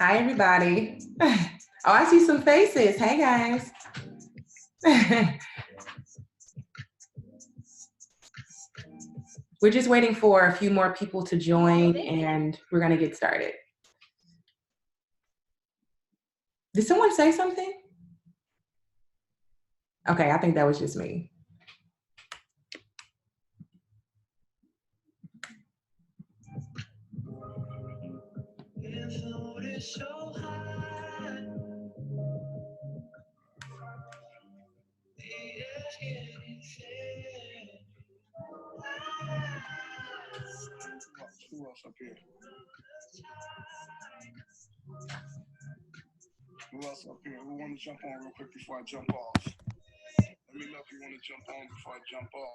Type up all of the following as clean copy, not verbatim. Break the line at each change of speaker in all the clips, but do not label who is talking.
Hi, everybody. Oh, I see some faces. Hey, guys. We're just waiting for a few more people to join, and we're going to get started. Did someone say something? Okay, I think that was just me.
Who else up here? Who else up here? Who want to jump on real quick before I jump off? Let me know if you want to jump on before I jump off.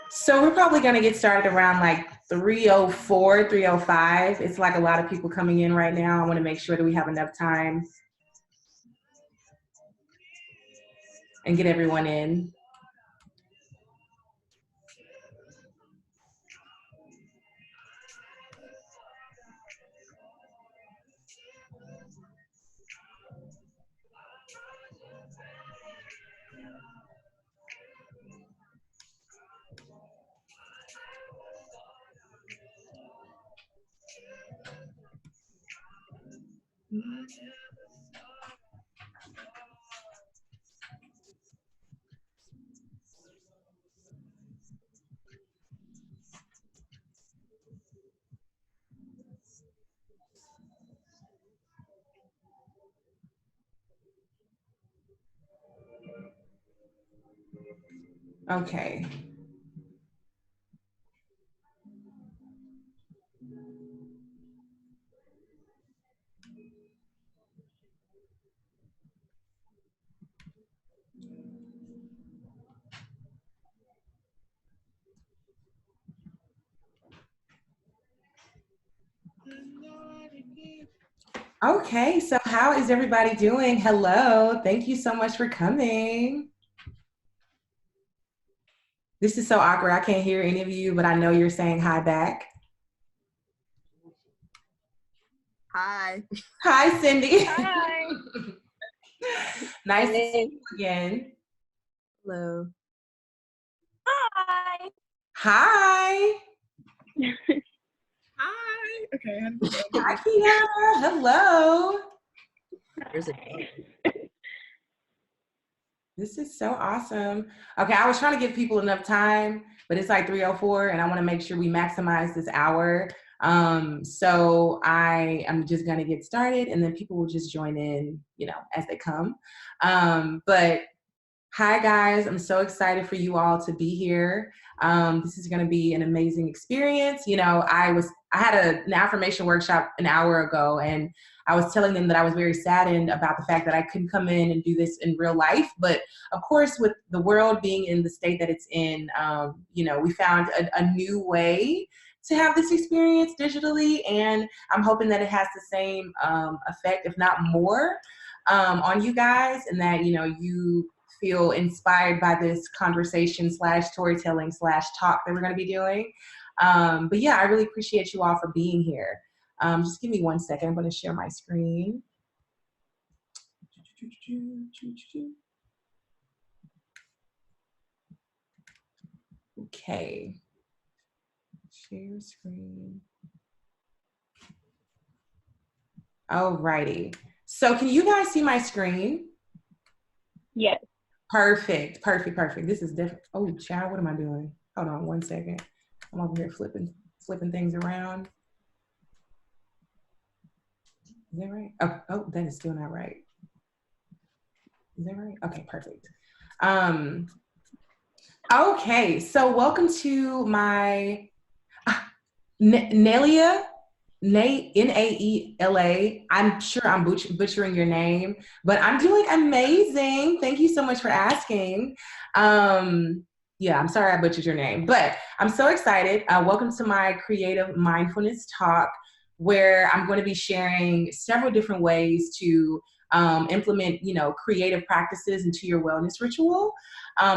So we're probably going to get started around like 3:04, 3:05. It's like a lot of people coming in right now. I want to make sure that we have enough time and get everyone in. Okay. Okay, so how is everybody doing? Hello, thank you so much for coming. This is so awkward. I can't hear any of you, but I know you're saying hi back.
Hi.
Hi, Cindy.
Hi.
Nice to see you again.
Hello.
Hi.
Hi.
Hi. Okay.
Hi, Kiara. Hello.
There's a
This is so awesome. Okay, I was trying to give people enough time, but it's like 3:04 and I want to make sure we maximize this hour. So I am just going to get started and then people will just join in, as they come. But hi guys, I'm so excited for you all to be here. This is going to be an amazing experience. I had an affirmation workshop an hour ago and I was telling them that I was very saddened about the fact that I couldn't come in and do this in real life. But of course, with the world being in the state that it's in, we found a new way to have this experience digitally. And I'm hoping that it has the same effect, if not more. on you guys, and that, you know, you feel inspired by this conversation slash storytelling slash talk that we're going to be doing. But yeah, I really appreciate you all for being here. Just give me 1 second. I'm going to share my screen. Okay. Share screen. Alrighty. So can you guys see my screen?
Yes.
Perfect. This is different. Oh, child, what am I doing? Hold on 1 second. I'm over here flipping things around. Is that right? Oh, that is still not right. Is that right? Okay, perfect. Okay, so welcome to my Nelia, Naela. I'm sure I'm butchering your name, but I'm doing amazing. Thank you so much for asking. Yeah, I'm sorry I butchered your name, but I'm so excited. Welcome to my creative mindfulness talk, where I'm going to be sharing several different ways to implement, you know, creative practices into your wellness ritual.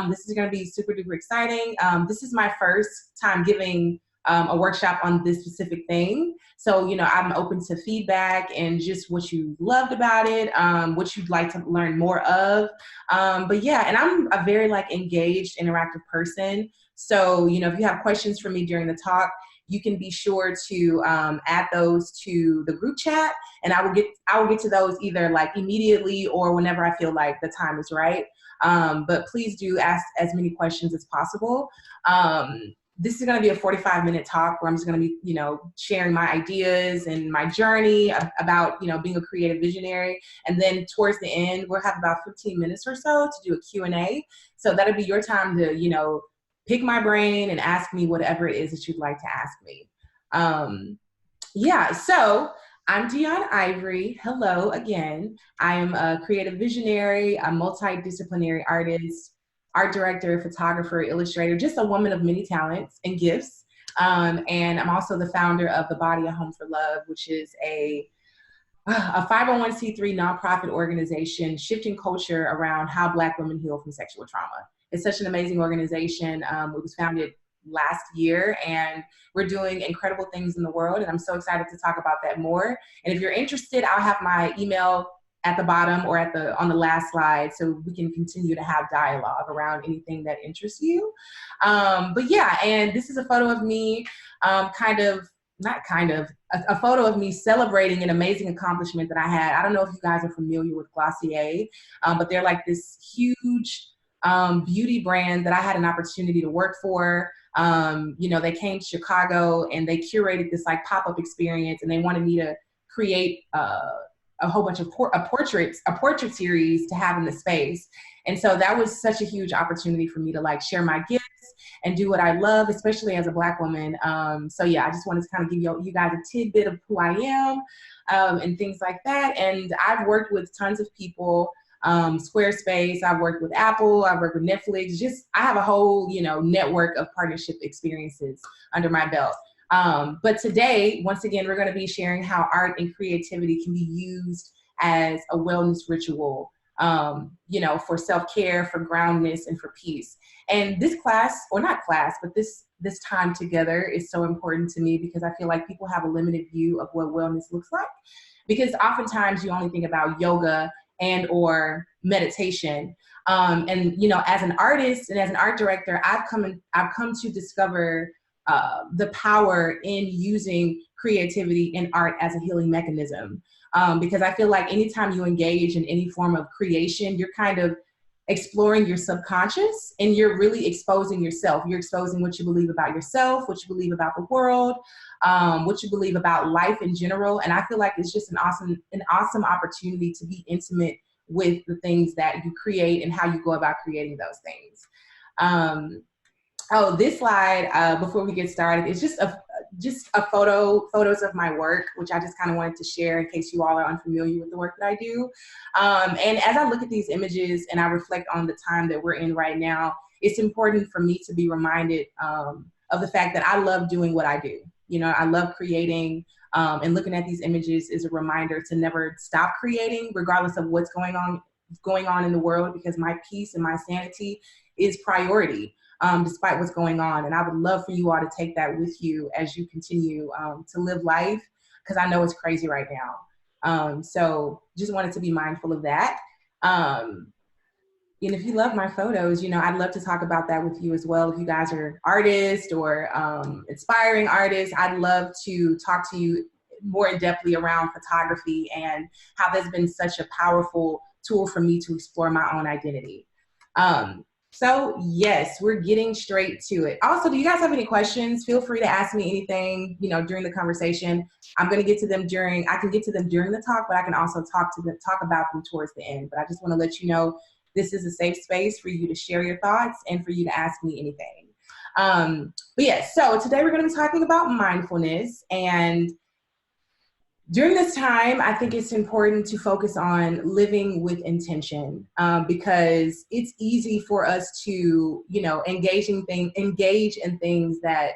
This is going to be super duper exciting. This is my first time giving a workshop on this specific thing. So, you know, I'm open to feedback and just what you loved about it, what you'd like to learn more of. But yeah, and I'm a very like engaged, interactive person. So, you know, if you have questions for me during the talk, you can be sure to add those to the group chat, and I will get to those either like immediately or whenever I feel like the time is right. But please do ask as many questions as possible. This is going to be a 45-minute talk where I'm just going to be, you know, sharing my ideas and my journey about, you know, being a creative visionary. And then towards the end, we'll have about 15 minutes or so to do a Q&A. So that'll be your time to, you know, pick my brain and ask me whatever it is that you'd like to ask me. Yeah, so I'm Deun Ivory. Hello again. I am a creative visionary, a multidisciplinary artist, art director, photographer, illustrator, just a woman of many talents and gifts. And I'm also the founder of The Body, A Home for Love, which is a 501c3 nonprofit organization shifting culture around how Black women heal from sexual trauma. It's such an amazing organization. It was founded last year, and we're doing incredible things in the world, and I'm so excited to talk about that more. And if you're interested, I'll have my email at the bottom or on the last slide, so we can continue to have dialogue around anything that interests you. But yeah, and this is a photo of me, a photo of me celebrating an amazing accomplishment that I had. I don't know if you guys are familiar with Glossier, but they're like this huge beauty brand that I had an opportunity to work for. You know, they came to Chicago and they curated this like pop-up experience, and they wanted me to create a whole bunch of a portrait series to have in the space. And so that was such a huge opportunity for me to like share my gifts and do what I love, especially as a Black woman. So yeah, I just wanted to kind of give you guys a tidbit of who I am and things like that. And I've worked with tons of people, Squarespace, I've worked with Apple, I've worked with Netflix, I have a whole, you know, network of partnership experiences under my belt. But today, once again, we're going to be sharing how art and creativity can be used as a wellness ritual, you know, for self-care, for groundness, and for peace. And this class, or not class, but this time together is so important to me because I feel like people have a limited view of what wellness looks like. Because oftentimes you only think about yoga and or meditation. And, you know, as an artist and as an art director, I've come to discover the power in using creativity and art as a healing mechanism. Because I feel like anytime you engage in any form of creation, you're kind of exploring your subconscious and you're really exposing yourself. You're exposing what you believe about yourself, what you believe about the world, what you believe about life in general. And I feel like it's just an awesome opportunity to be intimate with the things that you create and how you go about creating those things. Oh, this slide, before we get started, is just photos of my work, which I just kind of wanted to share in case you all are unfamiliar with the work that I do. And as I look at these images and I reflect on the time that we're in right now, it's important for me to be reminded of the fact that I love doing what I do. You know, I love creating And looking at these images is a reminder to never stop creating, regardless of what's going on in the world, because my peace and my sanity is priority, despite what's going on. And I would love for you all to take that with you as you continue to live life, because I know it's crazy right now. So just wanted to be mindful of that. And if you love my photos, I'd love to talk about that with you as well. If you guys are artists or inspiring artists, I'd love to talk to you more in depthly around photography and how that's been such a powerful tool for me to explore my own identity. So yes, we're getting straight to it. Also, do you guys have any questions? Feel free to ask me anything, during the conversation. I can get to them during the talk, but I can also talk about them towards the end. But I just want to let you know, this is a safe space for you to share your thoughts and for you to ask me anything. But yes, so today we're going to be talking about mindfulness. And during this time, I think it's important to focus on living with intention, because it's easy for us to, engage in things that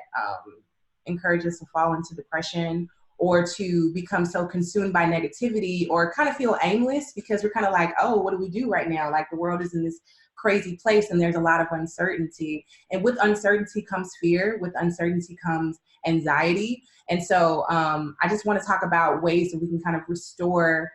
encourage us to fall into depression, or to become so consumed by negativity, or kind of feel aimless because we're kind of like, oh, what do we do right now? Like, the world is in this crazy place and there's a lot of uncertainty. And with uncertainty comes fear. With uncertainty comes anxiety. And so I just want to talk about ways that we can kind of restore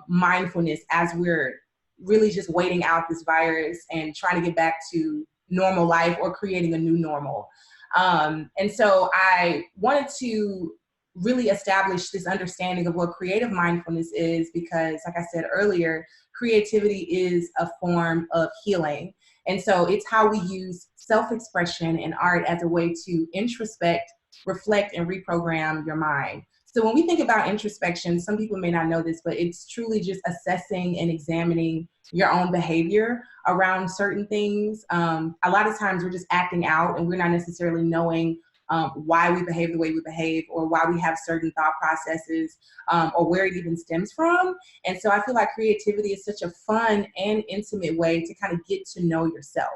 mindfulness as we're really just waiting out this virus and trying to get back to normal life, or creating a new normal. And so I wanted to really establish this understanding of what creative mindfulness is, because like I said earlier, creativity is a form of healing. And so it's how we use self-expression and art as a way to introspect, reflect, and reprogram your mind. So when we think about introspection, some people may not know this, but it's truly just assessing and examining your own behavior around certain things. A lot of times we're just acting out and we're not necessarily knowing why we behave the way we behave, or why we have certain thought processes, or where it even stems from. And so I feel like creativity is such a fun and intimate way to kind of get to know yourself.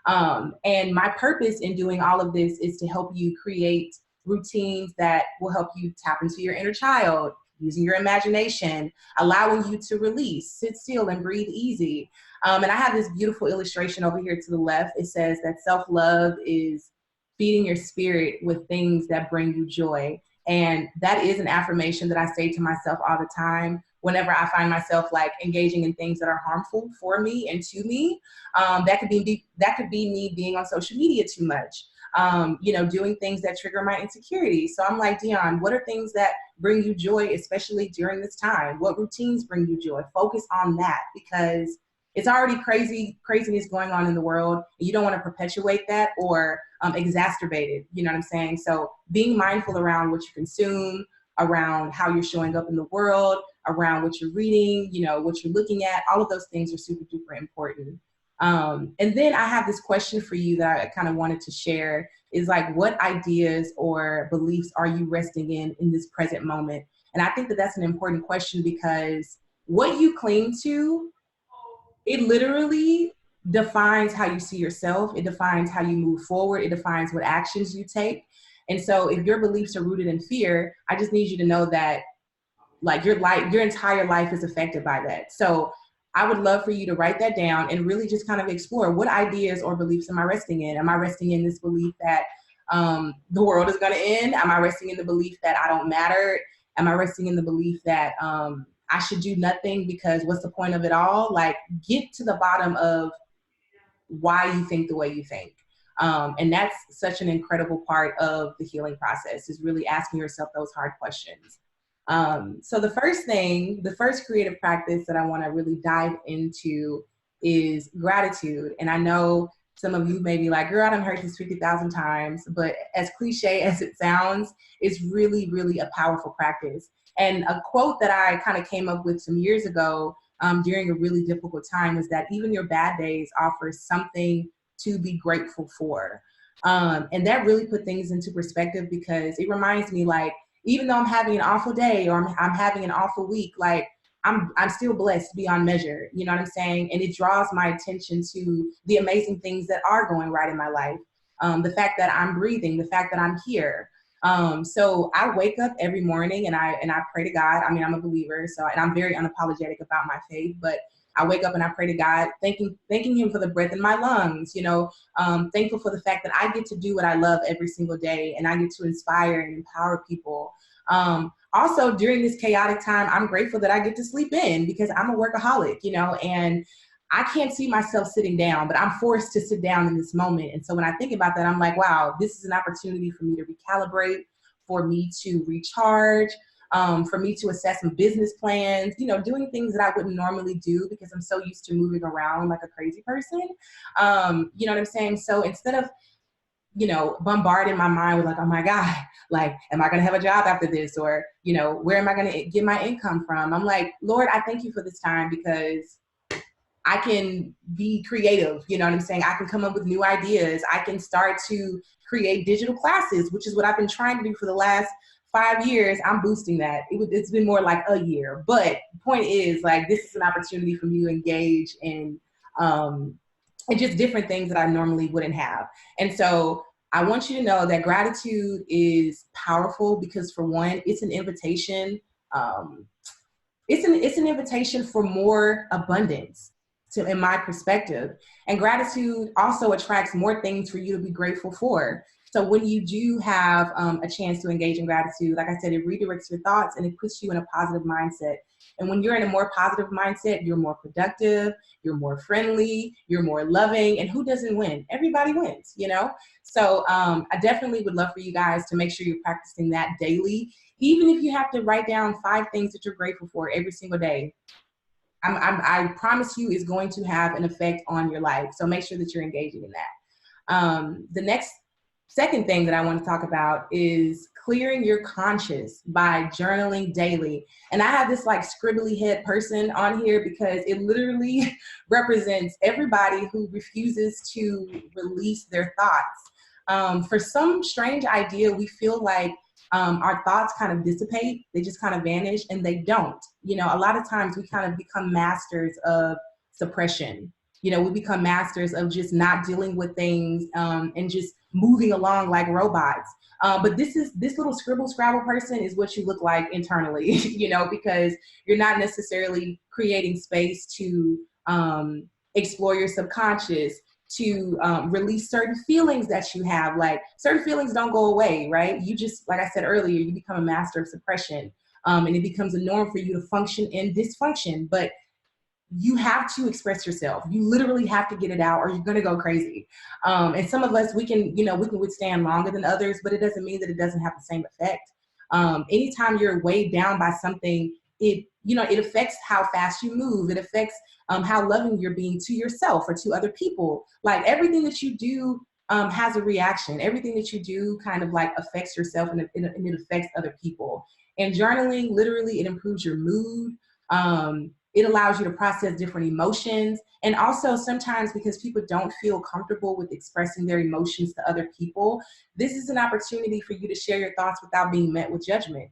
And my purpose in doing all of this is to help you create routines that will help you tap into your inner child, using your imagination, allowing you to release, sit still, and breathe easy. And I have this beautiful illustration over here to the left. It says that self-love is feeding your spirit with things that bring you joy. And that is an affirmation that I say to myself all the time whenever I find myself like engaging in things that are harmful for me and to me. That could be me being on social media too much, doing things that trigger my insecurity. So I'm like, Deun, what are things that bring you joy, especially during this time? What routines bring you joy? Focus on that, because it's already craziness going on in the world. And you don't want to perpetuate that or exacerbate it. You know what I'm saying? So being mindful around what you consume, around how you're showing up in the world, around what you're reading, what you're looking at, all of those things are super duper important. And then I have this question for you that I kind of wanted to share, is like, what ideas or beliefs are you resting in this present moment? And I think that that's an important question, because what you cling to, it literally defines how you see yourself. It defines how you move forward. It defines what actions you take. And so if your beliefs are rooted in fear, I just need you to know that like your entire life is affected by that. So I would love for you to write that down and really just kind of explore, what ideas or beliefs am I resting in? Am I resting in this belief that the world is going to end? Am I resting in the belief that I don't matter? Am I resting in the belief that I should do nothing because what's the point of it all? Like, get to the bottom of why you think the way you think. And that's such an incredible part of the healing process, is really asking yourself those hard questions. So the first creative practice that I want to really dive into is gratitude. And I know some of you may be like, girl, I done heard this 50,000 times, but as cliche as it sounds, it's really, really a powerful practice. And a quote that I kind of came up with some years ago during a really difficult time was that even your bad days offer something to be grateful for. And that really put things into perspective, because it reminds me, like, even though I'm having an awful day or I'm having an awful week, like I'm still blessed beyond measure. You know what I'm saying? And it draws my attention to the amazing things that are going right in my life. The fact that I'm breathing, the fact that I'm here. So I wake up every morning and I pray to God. I mean, I'm a believer, so, and I'm very unapologetic about my faith, but I wake up and I pray to God, thanking him for the breath in my lungs, thankful for the fact that I get to do what I love every single day and I get to inspire and empower people. Also during this chaotic time, I'm grateful that I get to sleep in because I'm a workaholic, and I can't see myself sitting down, but I'm forced to sit down in this moment. And so when I think about that, I'm like, wow, this is an opportunity for me to recalibrate, for me to recharge, for me to assess some business plans, doing things that I wouldn't normally do because I'm so used to moving around like a crazy person. You know what I'm saying? So instead of, bombarding my mind with like, oh my God, like, am I going to have a job after this? Or, where am I going to get my income from? I'm like, Lord, I thank you for this time because I can be creative, you know what I'm saying? I can come up with new ideas. I can start to create digital classes, which is what I've been trying to do for the last 5 years. I'm boosting that. It's been more like a year. But the point is, like, this is an opportunity for me to engage in and just different things that I normally wouldn't have. And so I want you to know that gratitude is powerful because, for one, it's an invitation. It's an invitation for more abundance, in my perspective. And gratitude also attracts more things for you to be grateful for. So when you do have a chance to engage in gratitude, like I said, it redirects your thoughts and it puts you in a positive mindset. And when you're in a more positive mindset, you're more productive, you're more friendly, you're more loving, and who doesn't win? Everybody wins, So I definitely would love for you guys to make sure you're practicing that daily, even if you have to write down 5 things that you're grateful for every single day. I promise you, it's going to have an effect on your life. So make sure that you're engaging in that. The second thing that I want to talk about is clearing your conscience by journaling daily. And I have this like scribbly head person on here because it literally represents everybody who refuses to release their thoughts. For some strange idea, we feel like our thoughts kind of dissipate, they just kind of vanish, and they don't. A lot of times we kind of become masters of suppression. We become masters of just not dealing with things and just moving along like robots. But this little scribble scrabble person is what you look like internally, because you're not necessarily creating space to explore your subconscious, to release certain feelings that you have. Like, certain feelings don't go away, right? You just, like I said earlier, you become a master of suppression, and it becomes a norm for you to function in dysfunction. But you have to express yourself. You literally have to get it out or you're going to go crazy. And some of us, we can withstand longer than others, but it doesn't mean that it doesn't have the same effect. Anytime you're weighed down by something, it affects how fast you move. It affects how loving you're being to yourself or to other people. Like, everything that you do has a reaction. Everything that you do kind of like affects yourself and it affects other people. And journaling, literally, it improves your mood. It allows you to process different emotions. And also, sometimes because people don't feel comfortable with expressing their emotions to other people, this is an opportunity for you to share your thoughts without being met with judgment,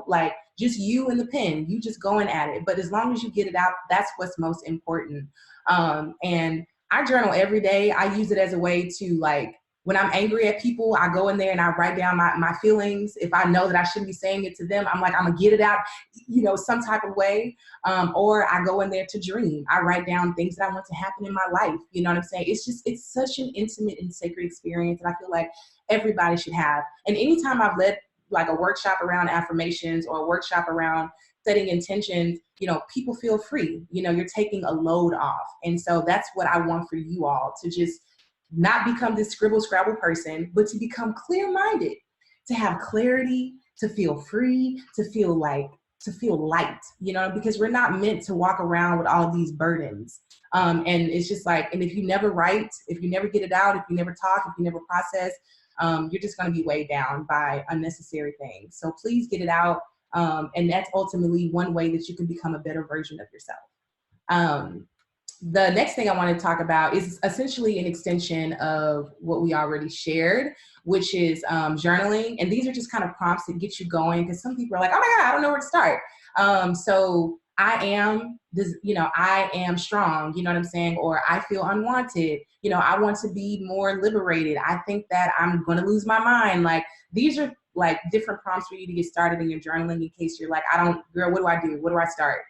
like just you and the pen, you just going at it. But as long as you get it out, that's what's most important. And I journal every day. I use it as a way to, like, when I'm angry at people, I go in there and I write down my feelings. If I know that I shouldn't be saying it to them, I'm like, I'm gonna get it out, some type of way. Or I go in there to dream. I write down things that I want to happen in my life. You know what I'm saying? It's such an intimate and sacred experience that I feel like everybody should have. And anytime I've led like a workshop around affirmations or a workshop around setting intentions, people feel free. You're taking a load off. And so that's what I want for you all, to just not become this scribble scrabble person, but to become clear-minded, to have clarity, to feel free, to feel light, because we're not meant to walk around with all these burdens. And it's just like, and if you never write, if you never get it out, if you never talk, if you never process, you're just going to be weighed down by unnecessary things. So please get it out. And that's ultimately one way that you can become a better version of yourself. The next thing I want to talk about is essentially an extension of what we already shared, which is journaling. And these are just kind of prompts that get you going, because some people are like, oh my God, I don't know where to start. So I am strong, you know what I'm saying? Or I feel unwanted. I want to be more liberated. I think that I'm going to lose my mind. Like, these are like different prompts for you to get started in your journaling in case you're like, girl, what do I do? Where do I start?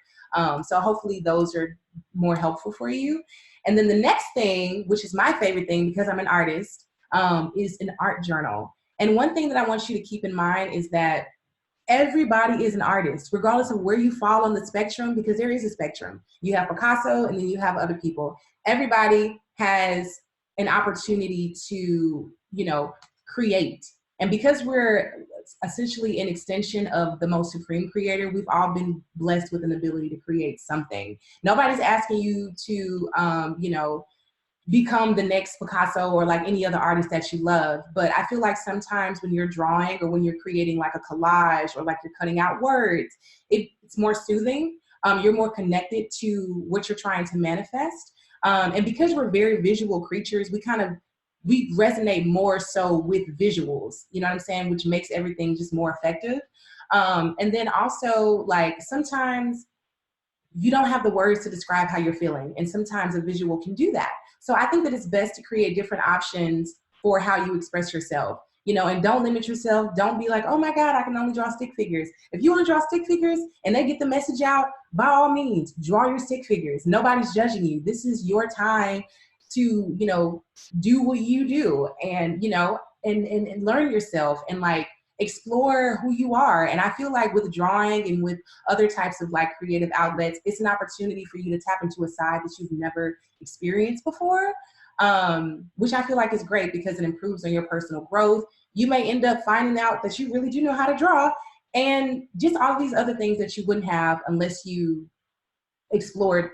So hopefully those are more helpful for you. And then the next thing, which is my favorite thing because I'm an artist, is an art journal. And one thing that I want you to keep in mind is that everybody is an artist, regardless of where you fall on the spectrum, because there is a spectrum. You have Picasso and then you have other people. Everybody has an opportunity to, create. And because we're essentially an extension of the most supreme creator, we've all been blessed with an ability to create something. Nobody's asking you to, become the next Picasso or like any other artist that you love. But I feel like sometimes when you're drawing or when you're creating like a collage or like you're cutting out words, it's more soothing. You're more connected to what you're trying to manifest. And because we're very visual creatures, we resonate more so with visuals, you know what I'm saying? Which makes everything just more effective. And then also like sometimes you don't have the words to describe how you're feeling. And sometimes a visual can do that. So I think that it's best to create different options for how you express yourself, and don't limit yourself. Don't be like, oh my God, I can only draw stick figures. If you want to draw stick figures and they get the message out, by all means, draw your stick figures. Nobody's judging you. This is your time to, do what you do and, and learn yourself and like, explore who you are. And I feel like with drawing and with other types of like creative outlets, it's an opportunity for you to tap into a side that you've never experienced before, which I feel like is great because it improves on your personal growth. You may end up finding out that you really do know how to draw and just all these other things that you wouldn't have unless you explored,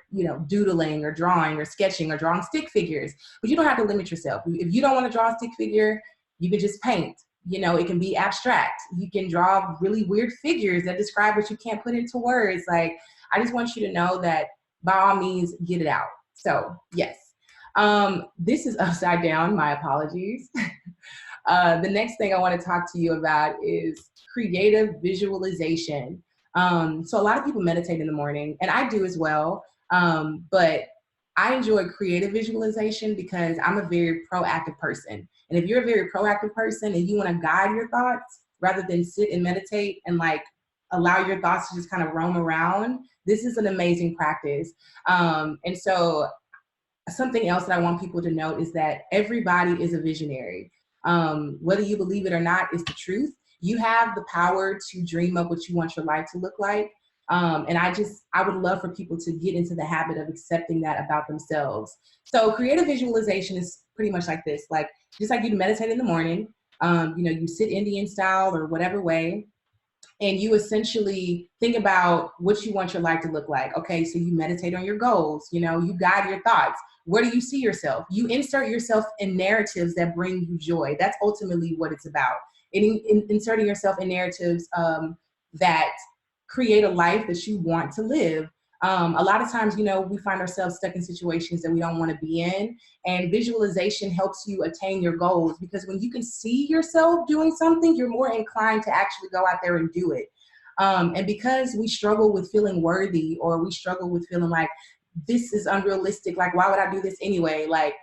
doodling or drawing or sketching or drawing stick figures. But you don't have to limit yourself. If you don't want to draw a stick figure, you can just paint. It can be abstract. You can draw really weird figures that describe what you can't put into words. Like, I just want you to know that by all means, get it out. So yes, this is upside down, my apologies. The next thing I want to talk to you about is creative visualization. So a lot of people meditate in the morning, and I do as well. But I enjoy creative visualization because I'm a very proactive person. And if you're a very proactive person and you want to guide your thoughts rather than sit and meditate and like allow your thoughts to just kind of roam around, this is an amazing practice. And so something else that I want people to note is that everybody is a visionary. Whether you believe it or not is the truth. You have the power to dream up what you want your life to look like. And I would love for people to get into the habit of accepting that about themselves. So creative visualization is pretty much like this, like just like you meditate in the morning, you sit Indian style or whatever way, and you essentially think about what you want your life to look like. Okay, so you meditate on your goals, you guide your thoughts. Where do you see yourself? You insert yourself in narratives that bring you joy. That's ultimately what it's about. Inserting yourself in narratives that create a life that you want to live. A lot of times, we find ourselves stuck in situations that we don't want to be in, and visualization helps you attain your goals because when you can see yourself doing something, you're more inclined to actually go out there and do it. And because we struggle with feeling worthy, or we struggle with feeling like this is unrealistic, like why would I do this anyway? Like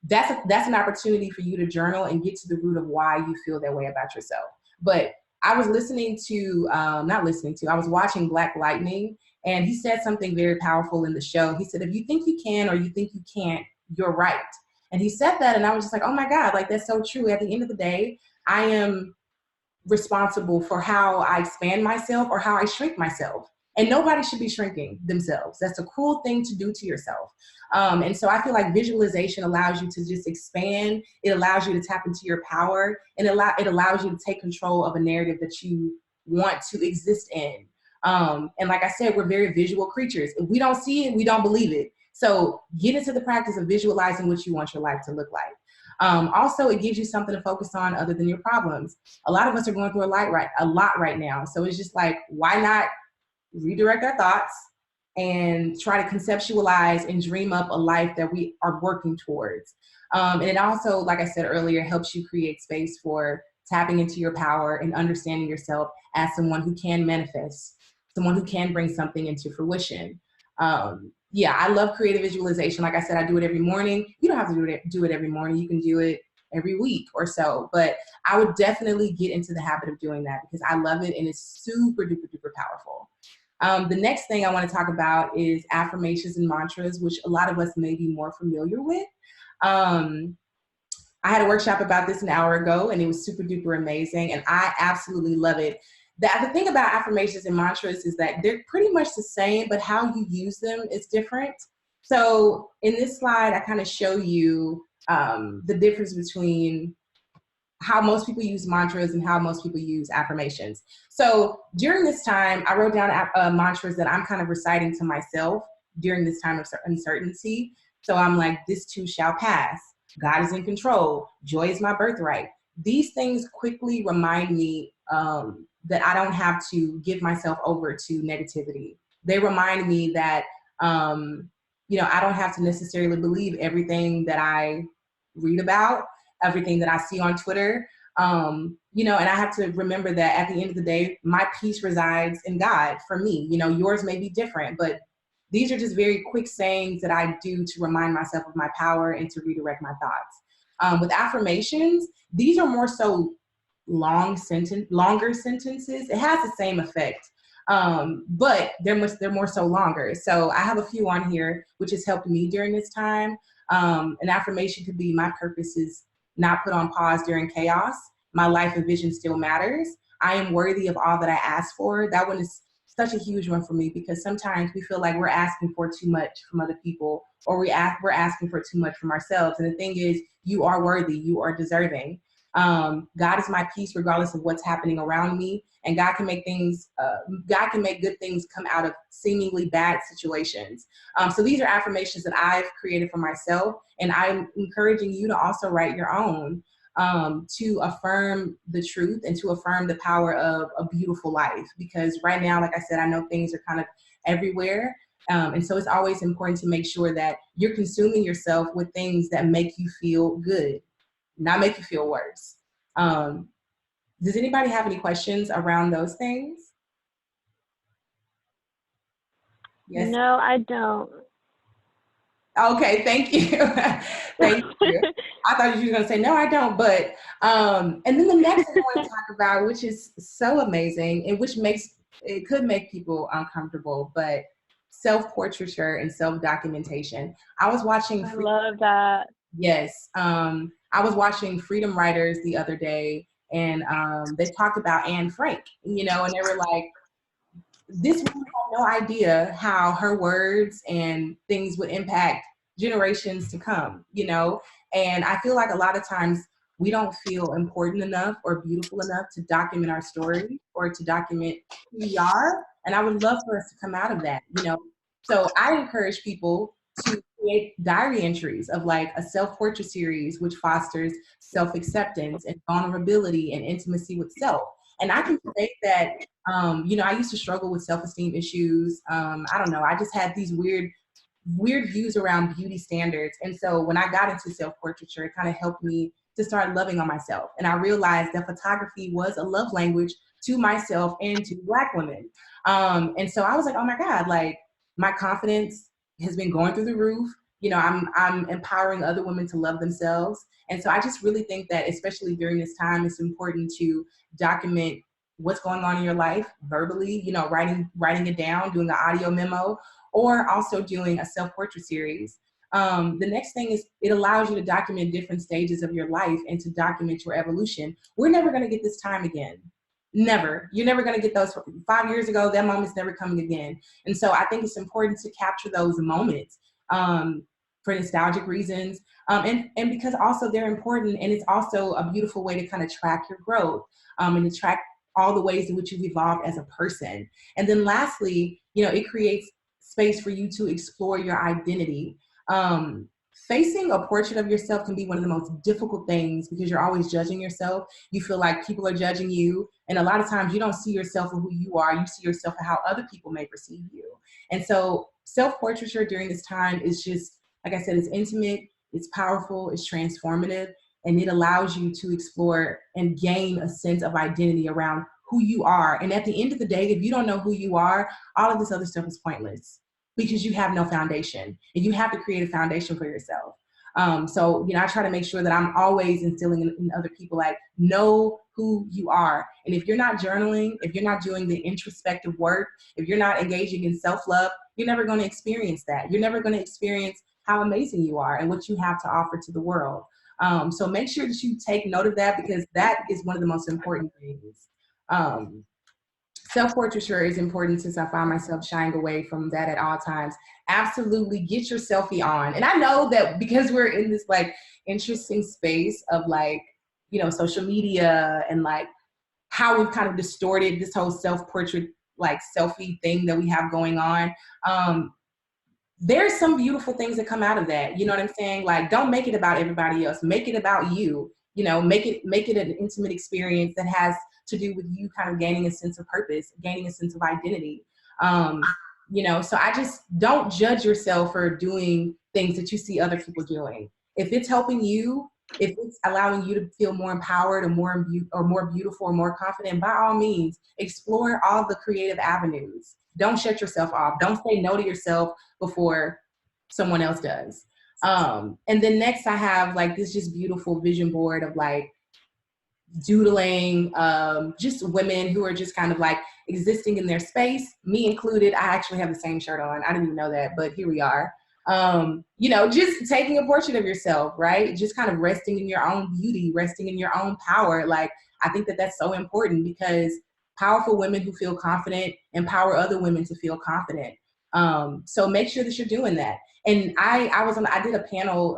that's an opportunity for you to journal and get to the root of why you feel that way about yourself. But I was I was watching Black Lightning, and he said something very powerful in the show. He said, if you think you can or you think you can't, you're right. And he said that, and I was just like, oh my God, like that's so true. At the end of the day, I am responsible for how I expand myself or how I shrink myself. And nobody should be shrinking themselves. That's a cruel thing to do to yourself. And so I feel like visualization allows you to just expand. It allows you to tap into your power, and it allows you to take control of a narrative that you want to exist in. And like I said, we're very visual creatures. If we don't see it, we don't believe it. So get into the practice of visualizing what you want your life to look like. Also, it gives you something to focus on other than your problems. A lot of us are going through a lot right now. So it's just like, why not redirect our thoughts and try to conceptualize and dream up a life that we are working towards. And it also, like I said earlier, helps you create space for tapping into your power and understanding yourself as someone who can manifest, someone who can bring something into fruition. Yeah, I love creative visualization. Like I said, I do it every morning. You don't have to do it every morning. You can do it every week or so. But I would definitely get into the habit of doing that because I love it and it's super duper duper powerful. The next thing I want to talk about is affirmations and mantras, which a lot of us may be more familiar with. I had a workshop about this an hour ago and it was super duper amazing and I absolutely love it. The thing about affirmations and mantras is that they're pretty much the same, but how you use them is different. So in this slide, I kind of show you the difference between how most people use mantras and how most people use affirmations. So during this time, I wrote down mantras that I'm kind of reciting to myself during this time of uncertainty. So I'm like, this too shall pass. God is in control. Joy is my birthright. These things quickly remind me that I don't have to give myself over to negativity. They remind me that, I don't have to necessarily believe everything that I read about, everything that I see on Twitter. And I have to remember that at the end of the day, my peace resides in God for me. Yours may be different, but these are just very quick sayings that I do to remind myself of my power and to redirect my thoughts. With affirmations, these are more so longer sentences. It has the same effect, but they're more so longer. So I have a few on here, which has helped me during this time. An affirmation could be, my purpose is not put on pause during chaos. My life and vision still matters. I am worthy of all that I ask for. That one is such a huge one for me because sometimes we feel like we're asking for too much from other people, or we're asking for too much from ourselves. And the thing is, you are worthy, you are deserving. God is my peace regardless of what's happening around me. And God can make good things come out of seemingly bad situations. So these are affirmations that I've created for myself. And I'm encouraging you to also write your own, to affirm the truth and to affirm the power of a beautiful life. Because right now, like I said, I know things are kind of everywhere. And so it's always important to make sure that you're consuming yourself with things that make you feel good, not make you feel worse. Does anybody have any questions around those things? Yes.
No, I don't.
Okay, thank you. Thank you. I thought you were going to say, no, I don't. But, and then the next thing I want to talk about, which is so amazing and which it could make people uncomfortable, but self-portraiture and self-documentation. I was watching.
I love that.
Yes. I was watching Freedom Writers the other day and they talked about Anne Frank, and they were like, this woman had no idea how her words and things would impact generations to come, and I feel like a lot of times we don't feel important enough or beautiful enough to document our story or to document who we are. And I would love for us to come out of that, So I encourage people to create diary entries of like a self-portrait series, which fosters self-acceptance and vulnerability and intimacy with self. And I can say that, I used to struggle with self-esteem issues. I don't know. I just had these weird views around beauty standards. And so when I got into self-portraiture, it kind of helped me to start loving on myself. And I realized that photography was a love language to myself and to Black women. And so I was like, oh my God, like my confidence has been going through the roof. I'm empowering other women to love themselves. And so I just really think that, especially during this time, it's important to document what's going on in your life verbally, writing it down, doing an audio memo, or also doing a self-portrait series. The next thing is it allows you to document different stages of your life and to document your evolution. We're never going to get this time again. Never. You're never going to get those 5 years ago. That moment's never coming again. And so I think it's important to capture those moments for nostalgic reasons. And because also they're important, and it's also a beautiful way to kind of track your growth and to track all the ways in which you've evolved as a person. And then lastly, it creates space for you to explore your identity. Facing a portrait of yourself can be one of the most difficult things because you're always judging yourself. You feel like people are judging you. And a lot of times you don't see yourself for who you are. You see yourself for how other people may perceive you. And so self-portraiture during this time is just, like I said, it's intimate, it's powerful, it's transformative, and it allows you to explore and gain a sense of identity around who you are. And at the end of the day, if you don't know who you are, all of this other stuff is pointless because you have no foundation, and you have to create a foundation for yourself. So, I try to make sure that I'm always instilling in other people, like, know who you are. And if you're not journaling, if you're not doing the introspective work, if you're not engaging in self-love, you're never going to experience that. You're never going to experience how amazing you are and what you have to offer to the world. So make sure that you take note of that, because that is one of the most important things. Self-portraiture is important, since I find myself shying away from that at all times. Absolutely get your selfie on. And I know that because we're in this like interesting space of like, social media and like how we've kind of distorted this whole self-portrait, like selfie thing that we have going on. There's some beautiful things that come out of that. You know what I'm saying? Like, don't make it about everybody else. Make it about you. Make it an intimate experience that has to do with you kind of gaining a sense of purpose, gaining a sense of identity. So I just don't judge yourself for doing things that you see other people doing. If it's helping you, if it's allowing you to feel more empowered or more beautiful or more confident, by all means, explore all the creative avenues. Don't shut yourself off. Don't say no to yourself before someone else does. And then next I have like this just beautiful vision board of like doodling, just women who are just kind of like existing in their space, me included. I actually have the same shirt on. I didn't even know that, but here we are. Just taking a portrait of yourself, right? Just kind of resting in your own beauty, resting in your own power. Like, I think that that's so important, because powerful women who feel confident empower other women to feel confident. So make sure that you're doing that. And I did a panel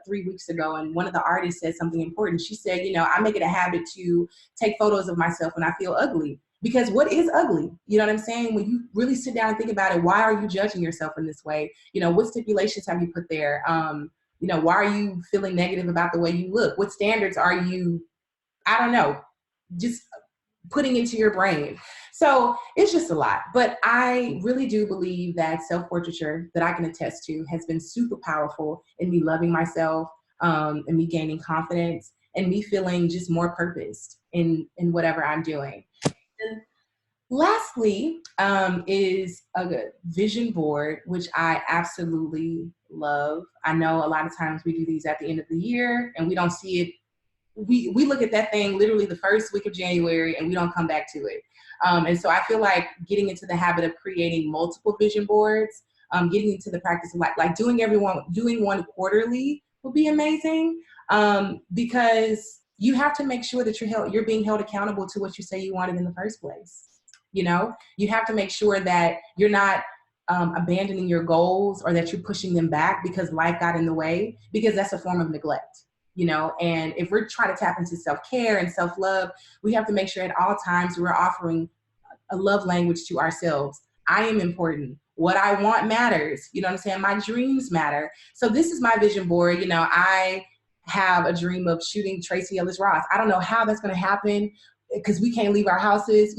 3 weeks ago, and one of the artists said something important. She said, I make it a habit to take photos of myself when I feel ugly. Because what is ugly? You know what I'm saying? When you really sit down and think about it, why are you judging yourself in this way? What stipulations have you put there? Why are you feeling negative about the way you look? What standards are you, I don't know, just putting into your brain? So it's just a lot. But I really do believe that self-portraiture, that I can attest to, has been super powerful in me loving myself, and me gaining confidence, and me feeling just more purposed in whatever I'm doing. And lastly, is a vision board, which I absolutely love. I know a lot of times we do these at the end of the year and we don't see it. We look at that thing literally the first week of January and we don't come back to it. And so I feel like getting into the habit of creating multiple vision boards, getting into the practice of like doing one quarterly would be amazing, because you have to make sure that you're being held accountable to what you say you wanted in the first place. You have to make sure that you're not abandoning your goals, or that you're pushing them back because life got in the way, because that's a form of neglect. And if we're trying to tap into self-care and self-love, we have to make sure at all times we're offering a love language to ourselves. I am important. What I want matters. You know what I'm saying? My dreams matter. So this is my vision board. I have a dream of shooting Tracy Ellis Ross. I don't know how that's going to happen, because we can't leave our houses,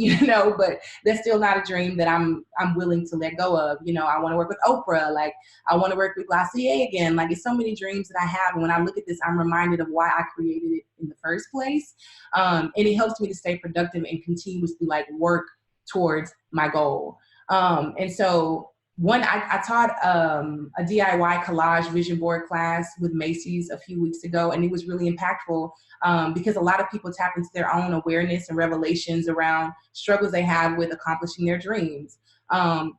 but that's still not a dream that I'm willing to let go of. I want to work with Oprah. Like, I want to work with Glossier again. Like, it's so many dreams that I have. And when I look at this, I'm reminded of why I created it in the first place. And it helps me to stay productive and continuously like work towards my goal. And so I taught a DIY collage vision board class with Macy's a few weeks ago, and it was really impactful, because a lot of people tap into their own awareness and revelations around struggles they have with accomplishing their dreams,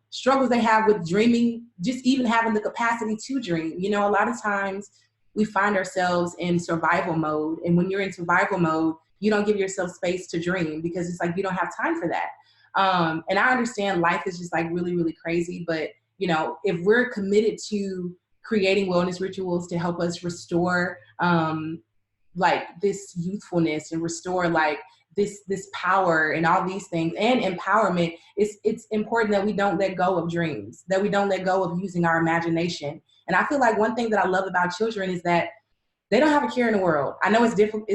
struggles they have with dreaming, just even having the capacity to dream. A lot of times we find ourselves in survival mode, and when you're in survival mode, you don't give yourself space to dream, because it's like you don't have time for that. And I understand life is just like really, really crazy, but if we're committed to creating wellness rituals to help us restore like this youthfulness and restore like this power and all these things and empowerment, it's important that we don't let go of dreams, that we don't let go of using our imagination. And I feel like one thing that I love about children is that they don't have a care in the world. I know it's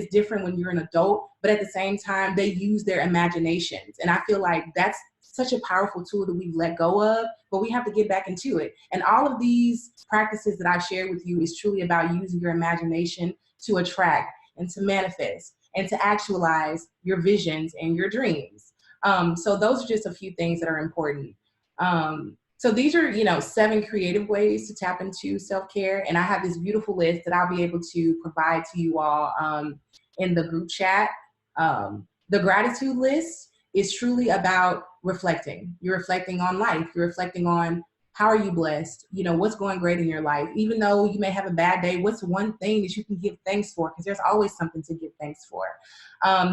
different when you're an adult, but at the same time, they use their imaginations. And I feel like that's such a powerful tool that we've let go of, but we have to get back into it. And all of these practices that I've shared with you is truly about using your imagination to attract and to manifest and to actualize your visions and your dreams. So those are just a few things that are important. So So these are, 7 creative ways to tap into self-care. And I have this beautiful list that I'll be able to provide to you all in the group chat. The gratitude list is truly about reflecting. You're reflecting on life. You're reflecting on how are you blessed? What's going great in your life? Even though you may have a bad day, what's one thing that you can give thanks for? Because there's always something to give thanks for.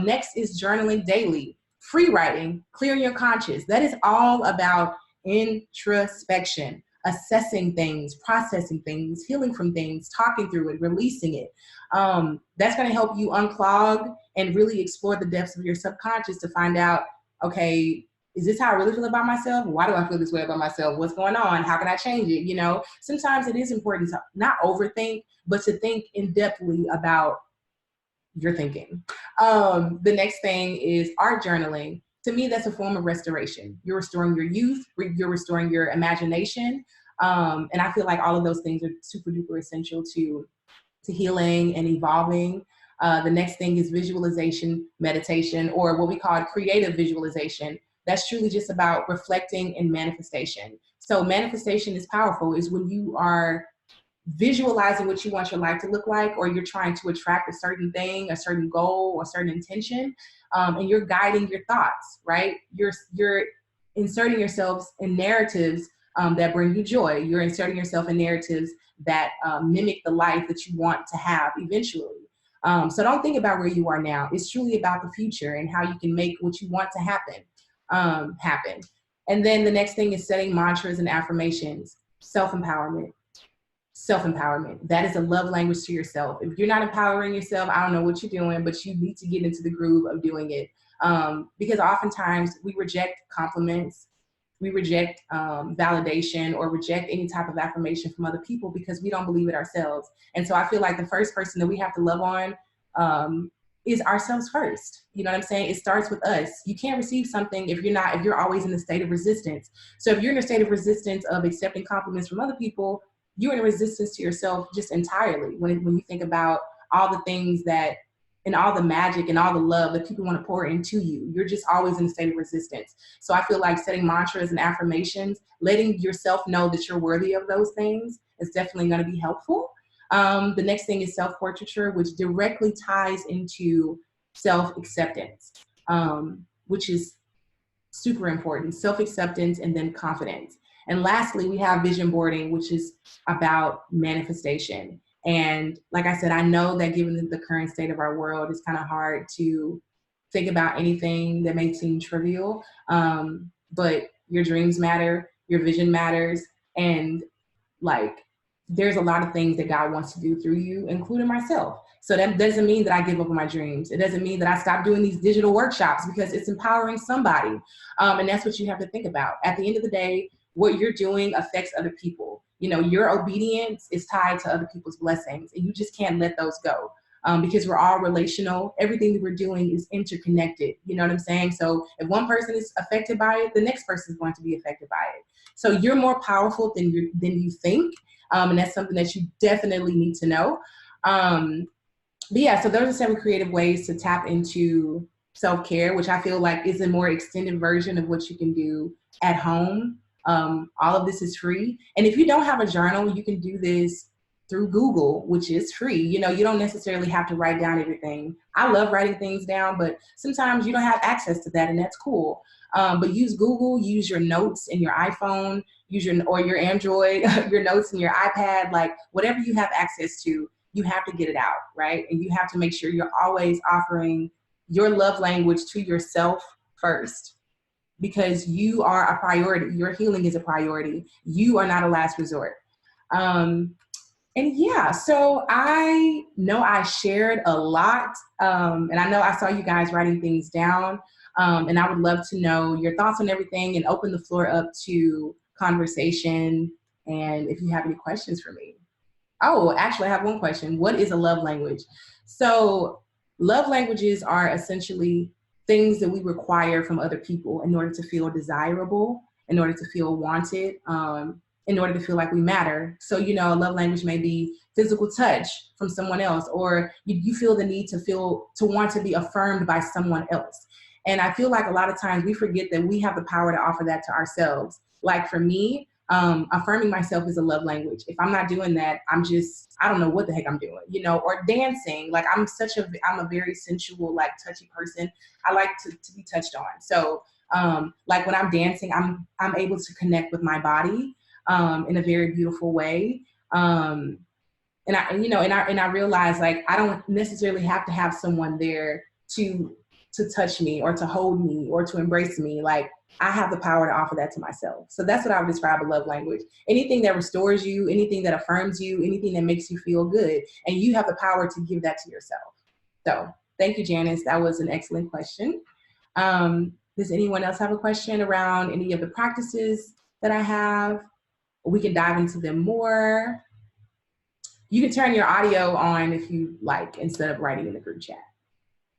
Next is journaling daily. Free writing, clearing your conscience. That is all about introspection, assessing things, processing things, healing from things, talking through it, releasing it. That's going to help you unclog and really explore the depths of your subconscious to find out, okay, is this how I really feel about myself? Why do I feel this way about myself? What's going on? How can I change it? Sometimes it is important to not overthink, but to think in-depthly about your thinking. The next thing is art journaling. To me, that's a form of restoration. You're restoring your youth, you're restoring your imagination. And I feel like all of those things are super duper essential to healing and evolving. The next thing is visualization meditation, or what we call creative visualization. That's truly just about reflecting and manifestation. So manifestation is powerful, is when you are visualizing what you want your life to look like, or you're trying to attract a certain thing, a certain goal, or a certain intention, and you're guiding your thoughts, right? You're inserting yourselves in narratives that bring you joy. You're inserting yourself in narratives that mimic the life that you want to have eventually. So don't think about where you are now. It's truly about the future and how you can make what you want to happen. And then the next thing is setting mantras and affirmations. Self-empowerment. That is a love language to yourself. If you're not empowering yourself, I don't know what you're doing, but you need to get into the groove of doing it. Because oftentimes we reject compliments, we reject validation, or reject any type of affirmation from other people because we don't believe it ourselves. And so I feel like the first person that we have to love on is ourselves first. You know what I'm saying? It starts with us. You can't receive something if you're always in a state of resistance. So if you're in a state of resistance of accepting compliments from other people, you're in a resistance to yourself just entirely. When you think about all the things that, and all the magic and all the love that people want to pour into you, you're just always in a state of resistance. So I feel like setting mantras and affirmations, letting yourself know that you're worthy of those things is definitely going to be helpful. The next thing is self-portraiture, which directly ties into self-acceptance, which is super important. Self-acceptance and then confidence. And lastly, we have vision boarding, which is about manifestation. And like I said, I know that given the current state of our world, it's kind of hard to think about anything that may seem trivial, but your dreams matter, your vision matters, and like there's a lot of things that God wants to do through you, including myself. So that doesn't mean that I give up on my dreams. It doesn't mean that I stop doing these digital workshops, because it's empowering somebody. And that's what you have to think about. At the end of the day, what you're doing affects other people. Your obedience is tied to other people's blessings, and you just can't let those go. Because we're all relational. Everything that we're doing is interconnected. You know what I'm saying? So if one person is affected by it, the next person is going to be affected by it. So you're more powerful than you think. And that's something that you definitely need to know. But yeah, so those are 7 creative ways to tap into self-care, which I feel like is a more extended version of what you can do at home. All of this is free. And if you don't have a journal, you can do this through Google, which is free. You don't necessarily have to write down everything. I love writing things down, but sometimes you don't have access to that, and that's cool. But use Google, use your notes in your iPhone, or your Android, your notes in your iPad, like whatever you have access to, you have to get it out, right? And you have to make sure you're always offering your love language to yourself first, because you are a priority. Your healing is a priority. You are not a last resort. And yeah, so I know I shared a lot, and I know I saw you guys writing things down, and I would love to know your thoughts on everything and open the floor up to conversation, and if you have any questions for me. Oh, actually, I have one question. What is a love language? So love languages are essentially things that we require from other people in order to feel desirable, in order to feel wanted, in order to feel like we matter. So, a love language may be physical touch from someone else, or you feel the need to want to be affirmed by someone else. And I feel like a lot of times we forget that we have the power to offer that to ourselves. Like for me, affirming myself is a love language. If I'm not doing that, I don't know what the heck I'm doing, or dancing. Like I'm a very sensual, like touchy person. I like to be touched on. So like when I'm dancing, I'm able to connect with my body in a very beautiful way. And I realize like I don't necessarily have to have someone there to touch me or to hold me or to embrace me. Like I have the power to offer that to myself. So that's what I would describe a love language. Anything that restores you, anything that affirms you, anything that makes you feel good, and you have the power to give that to yourself. So thank you, Janice. That was an excellent question. Does anyone else have a question around any of the practices that I have? We can dive into them more. You can turn your audio on if you like, instead of writing in the group chat.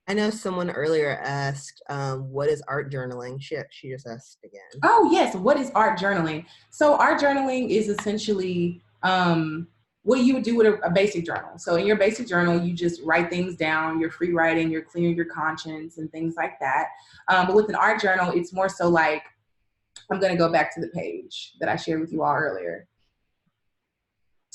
I know someone earlier asked, what is art journaling? She just asked again.
Oh, yes. What is art journaling? So art journaling is essentially what you would do with a basic journal. So in your basic journal, you just write things down. You're free writing. You're clearing your conscience and things like that. But with an art journal, it's more so like, I'm going to go back to the page that I shared with you all earlier.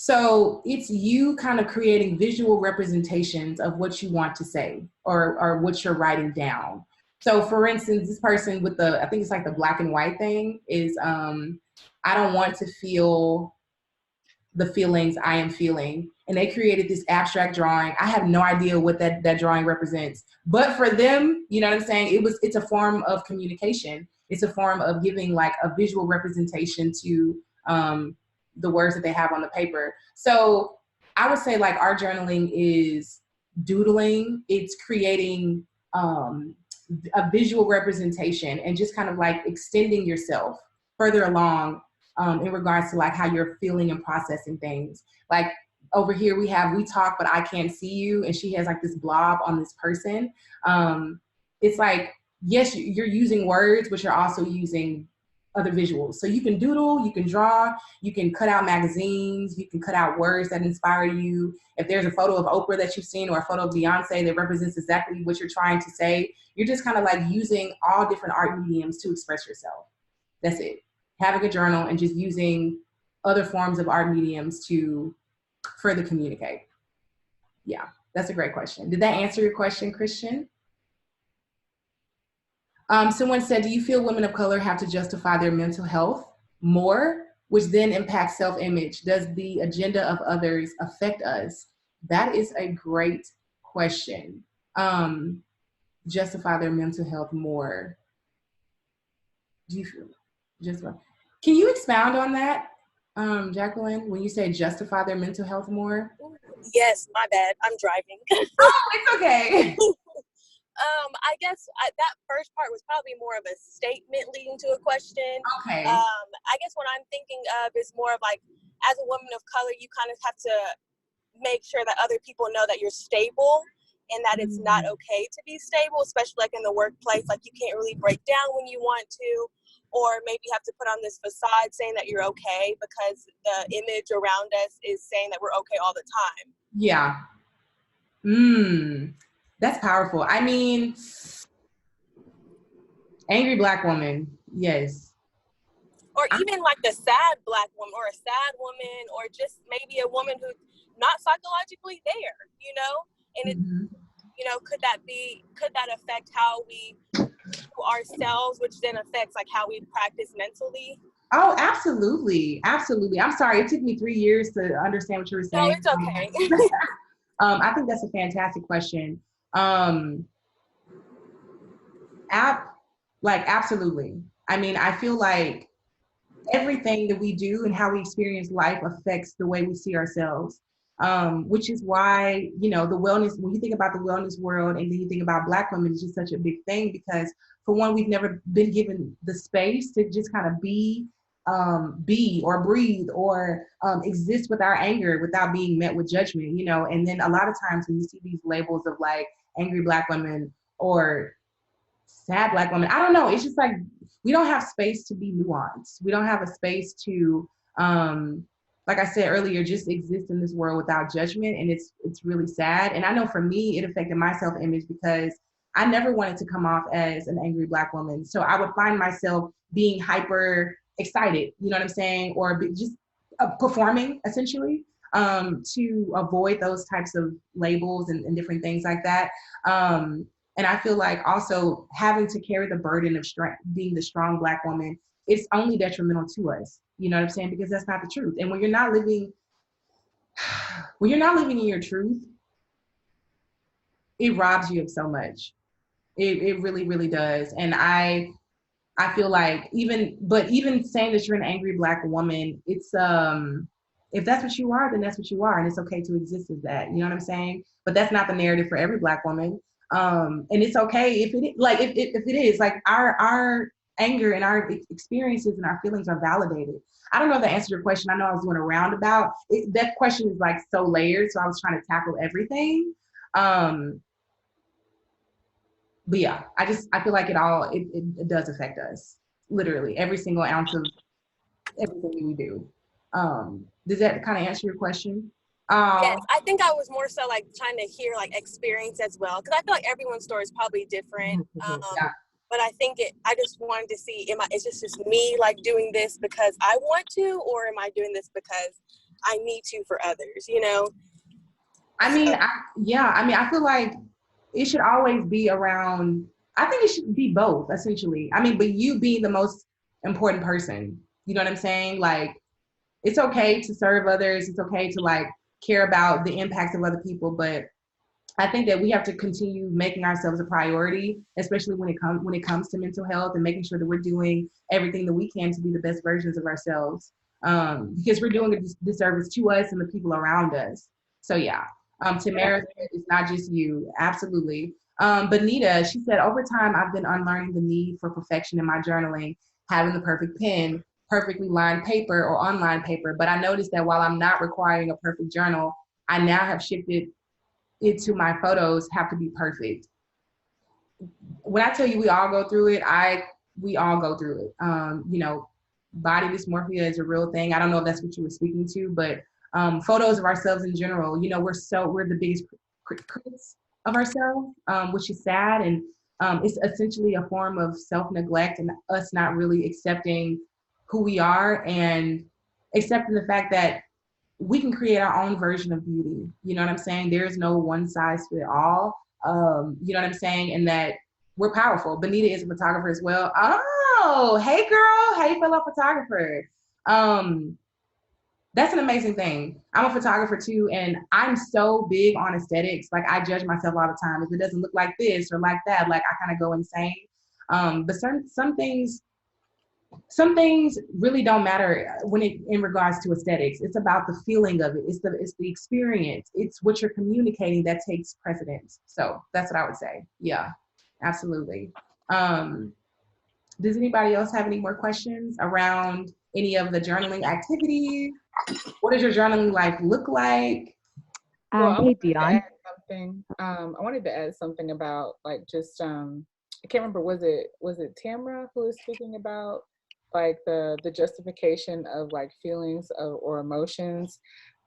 So it's you kind of creating visual representations of what you want to say or what you're writing down. So for instance, this person with I think it's like the black and white thing is, I don't want to feel the feelings I am feeling. And they created this abstract drawing. I have no idea what that drawing represents, but for them, you know what I'm saying? It's a form of communication. It's a form of giving like a visual representation to, the words that they have on the paper. So I would say like art journaling is doodling. It's creating a visual representation and just kind of like extending yourself further along in regards to like how you're feeling and processing things. Like over here we talk, but I can't see you. And she has like this blob on this person. It's like, yes, you're using words, but you're also using other visuals. So you can doodle, you can draw, you can cut out magazines, you can cut out words that inspire you. If there's a photo of Oprah that you've seen or a photo of Beyonce that represents exactly what you're trying to say, you're just kind of like using all different art mediums to express yourself. That's it. Having a journal and just using other forms of art mediums to further communicate. Yeah, that's a great question. Did that answer your question, Christian? Someone said, do you feel women of color have to justify their mental health more, which then impacts self-image? Does the agenda of others affect us? That is a great question. Justify their mental health more. Do you feel Can you expound on that, Jacqueline, when you say justify their mental health more?
Yes, my bad. I'm driving.
Oh, it's okay.
I guess that first part was probably more of a statement leading to a question.
Okay.
I guess what I'm thinking of is more of like, as a woman of color, you kind of have to make sure that other people know that you're stable and that it's not okay to be stable, especially like in the workplace. Like you can't really break down when you want to, or maybe you have to put on this facade saying that you're okay because the image around us is saying that we're okay all the time.
Yeah. That's powerful. I mean, angry Black woman, yes.
Or even like the sad Black woman or a sad woman or just maybe a woman who's not psychologically there, you know? And it, you know, could that affect how we do ourselves, which then affects like how we practice mentally?
Oh, absolutely. Absolutely. I'm sorry. It took me 3 years to understand what you were saying.
No, it's okay.
I think that's a fantastic question. Absolutely. I mean, I feel like everything that we do and how we experience life affects the way we see ourselves, which is why, you know, the wellness, when you think about the wellness world and then you think about Black women, it's just such a big thing because for one, we've never been given the space to just kind of be or breathe or exist with our anger without being met with judgment, you know. And then a lot of times when you see these labels of like angry Black women or sad Black women, I don't know, it's just like we don't have space to be nuanced. We don't have a space to like I said earlier, just exist in this world without judgment. And it's really sad. And I know for me, it affected my self-image because I never wanted to come off as an angry Black woman. So I would find myself being hyper excited, you know what I'm saying, or just performing essentially, to avoid those types of labels and different things like that. And I feel like also having to carry the burden of strength, being the strong Black woman, it's only detrimental to us. You know what I'm saying? Because that's not the truth. And when you're not living in your truth, it robs you of so much. It really, really does. And I feel like even saying that you're an angry Black woman, it's if that's what you are, then that's what you are, and it's okay to exist as that. You know what I'm saying? But that's not the narrative for every Black woman. And it's okay if it is like our anger and our experiences and our feelings are validated. I don't know if that answered your question. I know I was doing a roundabout. That question is like so layered, so I was trying to tackle everything. But yeah, I feel like it does affect us, literally every single ounce of everything we do. Does that kind of answer your question?
Yes, I think I was more so like trying to hear like experience as well, because I feel like everyone's story is probably different.
Yeah.
But I think I just wanted to see, is this just me like doing this because I want to, or am I doing this because I need to for others, you know?
I mean, I feel like it should always be around, I think it should be both, essentially. I mean, but you being the most important person, you know what I'm saying? Like, it's okay to serve others. It's okay to like care about the impacts of other people, but I think that we have to continue making ourselves a priority, especially when it comes to mental health, and making sure that we're doing everything that we can to be the best versions of ourselves, because we're doing a disservice to us and the people around us. So yeah, Tamara, it's not just you, absolutely. But Nita, she said, over time, I've been unlearning the need for perfection in my journaling, having the perfect pen, perfectly lined paper or online paper. But I noticed that while I'm not requiring a perfect journal, I now have shifted it to my photos have to be perfect. When I tell you we all go through it, we all go through it. You know, body dysmorphia is a real thing. I don't know if that's what you were speaking to, but photos of ourselves in general, you know, we're the biggest critics of ourselves, which is sad. And it's essentially a form of self-neglect and us not really accepting who we are and accepting the fact that we can create our own version of beauty. You know what I'm saying? There is no one size fit all. You know what I'm saying? And that we're powerful. Benita is a photographer as well. Oh, hey girl, hey fellow photographer. That's an amazing thing. I'm a photographer too, and I'm so big on aesthetics. Like I judge myself all the time. If it doesn't look like this or like that, like I kind of go insane. But some things really don't matter in regards to aesthetics. It's about the feeling of it. It's the experience. It's what you're communicating that takes precedence. So that's what I would say. Yeah, absolutely. Does anybody else have any more questions around any of the journaling activities? What does your journaling life look like?
Well,
Hey, Deun.
I wanted to add something about like just I can't remember, was it Tamra who was speaking about like the justification of like feelings or emotions.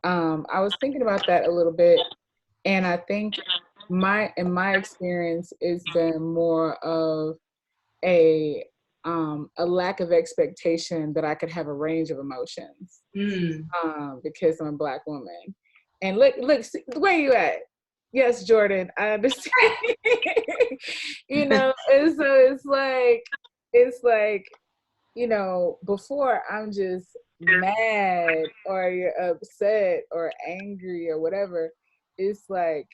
I was thinking about that a little bit, and I think in my experience it's been more of a lack of expectation that I could have a range of emotions because I'm a Black woman. And look, where you at? Yes, Jordan, I understand. You know, and so it's like, you know, before I'm just mad or you're upset or angry or whatever, it's like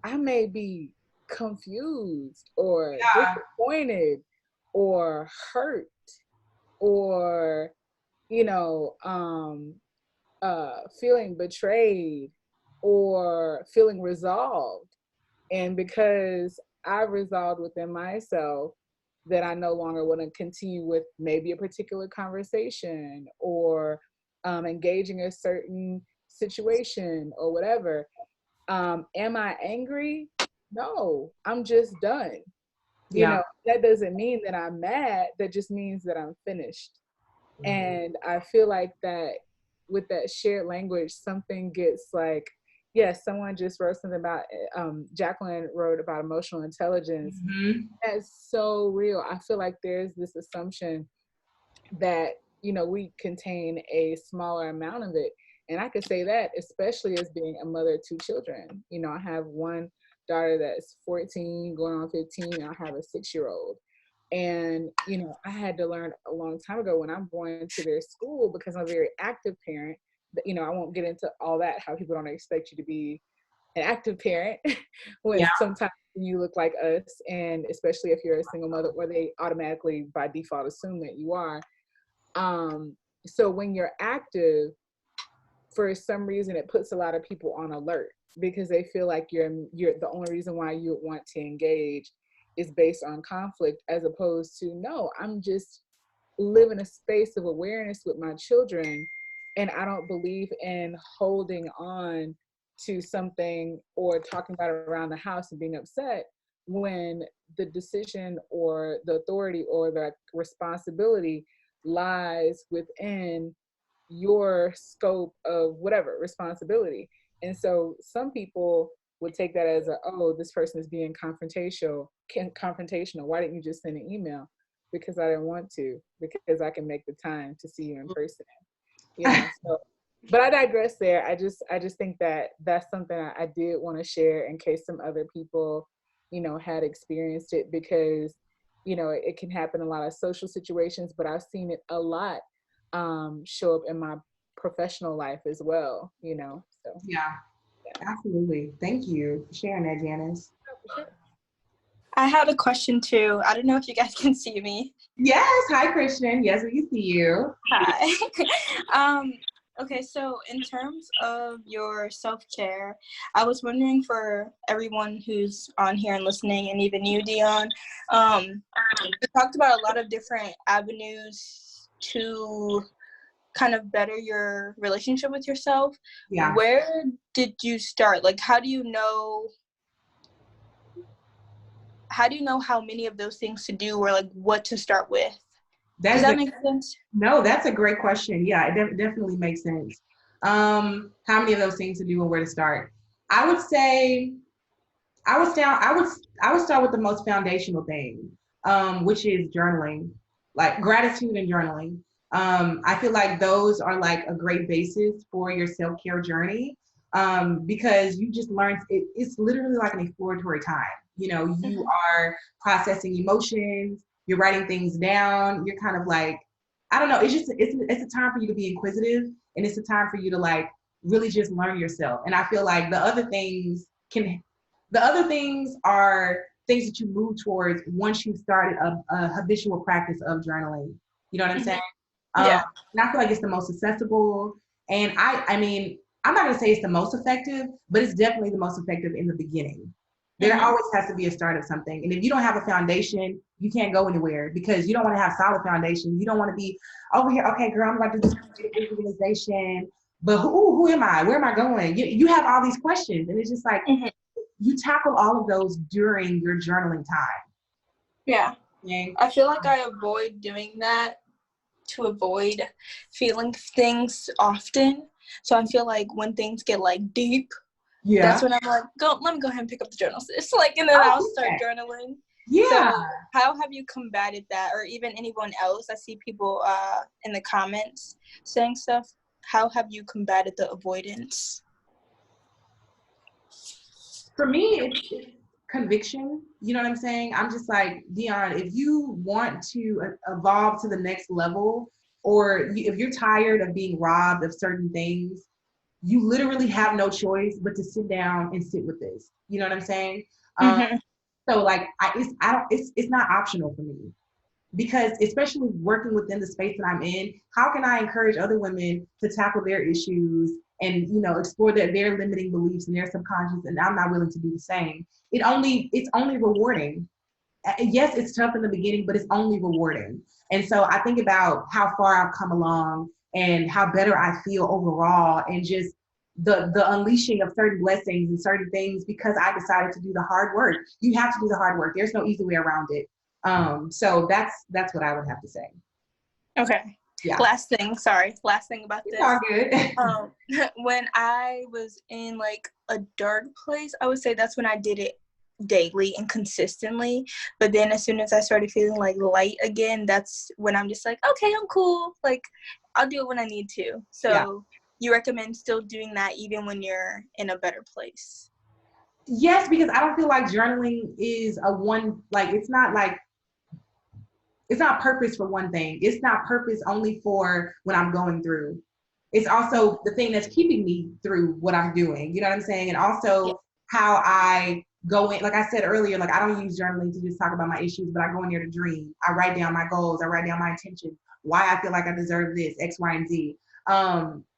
I may be confused or disappointed or hurt or, you know, feeling betrayed or feeling resolved. And because I resolved within myself that I no longer want to continue with maybe a particular conversation or engaging a certain situation or whatever. Am I angry? No, I'm just done. You know, that doesn't mean that I'm mad. That just means that I'm finished. And I feel like that with that shared language, something gets like, yes, someone just wrote something about, Jacqueline wrote about emotional intelligence. That's so real. I feel like there's this assumption that, you know, we contain a smaller amount of it. And I could say that, especially as being a mother of 2 children. You know, I have one daughter that's 14, going on 15, and I have a 6-year-old. And, you know, I had to learn a long time ago when I'm going to their school, because I'm a very active parent, that, you know, I won't get into all that, how people don't expect you to be an active parent when
Yeah.
sometimes you look like us, and especially if you're a single mother, or they automatically by default assume that you are. So when you're active, for some reason, it puts a lot of people on alert, because they feel like you're the only reason why you would want to engage is based on conflict, as opposed to, no, I'm just living a space of awareness with my children, and I don't believe in holding on to something or talking about it around the house and being upset when the decision or the authority or the responsibility lies within your scope of whatever responsibility. And so some people would take that as oh, this person is being confrontational. Why didn't you just send an email? Because I didn't want to, because I can make the time to see you in person. You know, so, but I digress there. I just think that that's something I did want to share in case some other people, you know, had experienced it, because, you know, it can happen in a lot of social situations, but I've seen it a lot show up in my professional life as well, you know. So
Yeah, absolutely. Thank you for sharing that, Janice.
I had a question too. I don't know if you guys can see me.
Yes. Hi, Christian. Yes, we can see you.
Hi. Okay, so in terms of your self-care, I was wondering for everyone who's on here and listening, and even you, Deun, you talked about a lot of different avenues to kind of better your relationship with yourself.
Yeah.
Where did you start? Like, how do you know how many of those things to do, or like what to start with? Does that make sense?
No, that's a great question. Yeah, it definitely makes sense. How many of those things to do and where to start? I would say I would start with the most foundational thing, which is journaling, like gratitude and journaling. I feel like those are like a great basis for your self-care journey, because you just learn. It's literally like an exploratory time. You know, you are processing emotions, you're writing things down, you're kind of like, I don't know, it's a time for you to be inquisitive, and it's a time for you to like really just learn yourself. And I feel like the other things are things that you move towards once you started a habitual practice of journaling. You know what I'm saying?
Yeah.
And I feel like it's the most accessible. And I mean, I'm not gonna say it's the most effective, but it's definitely the most effective in the beginning. There always has to be a start of something. And if you don't have a foundation, you can't go anywhere, because you don't want to have solid foundation. You don't want to be over here, okay, girl, I'm about to do this visualization, but who am I? Where am I going? You have all these questions, and it's just like, you tackle all of those during your journaling time.
Yeah. I feel like I avoid doing that to avoid feeling things often. So I feel like when things get like deep, that's when I'm like, let me go ahead and pick up the journal. It's like, and then I'll start journaling.
Yeah.
So how have you combated that, or even anyone else? I see people in the comments saying stuff. How have you combated the avoidance?
For me, it's conviction. You know what I'm saying? I'm just like, Deun, if you want to evolve to the next level, or if you're tired of being robbed of certain things, you literally have no choice but to sit down and sit with this. You know what I'm saying? So like, it's not optional for me, because especially working within the space that I'm in, how can I encourage other women to tackle their issues and, you know, explore their limiting beliefs and their subconscious, and I'm not willing to do the same? It's only rewarding. Yes, it's tough in the beginning, but it's only rewarding. And so I think about how far I've come along and how better I feel overall, and just the unleashing of certain blessings and certain things, because I decided to do the hard work. You have to do the hard work. There's no easy way around it. So that's what I would have to say.
Okay.
Yeah.
Last thing about this.
It's all good.
When I was in like a dark place, I would say that's when I did it daily and consistently. But then as soon as I started feeling like light again, that's when I'm just like, okay, I'm cool. Like, I'll do it when I need to. So
Yeah.
you recommend still doing that even when you're in a better place?
Yes, because I don't feel like journaling is it's not purpose for one thing. It's not purpose only for when I'm going through. It's also the thing that's keeping me through what I'm doing. You know what I'm saying? And also how I go in, like I said earlier, like I don't use journaling to just talk about my issues, but I go in there to dream. I write down my goals. I write down my intentions, why I feel like I deserve this, X, Y, and Z.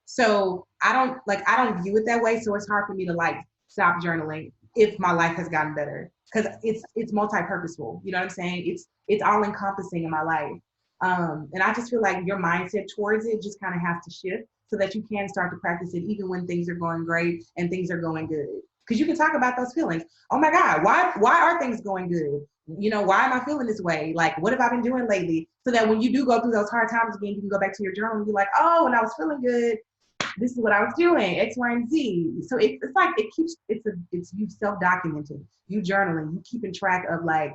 So I don't view it that way. So it's hard for me to like stop journaling if my life has gotten better, because it's multi-purposeful. You know what I'm saying? It's all encompassing in my life. And I just feel like your mindset towards it just kind of has to shift so that you can start to practice it even when things are going great and things are going good. Because you can talk about those feelings. Oh my God, why are things going good? You know, why am I feeling this way? Like, what have I been doing lately? So that when you do go through those hard times again, you can go back to your journal and be like, oh, when I was feeling good, this is what I was doing, X, Y, and Z. So it's like it's you self-documenting, you journaling, you keeping track of like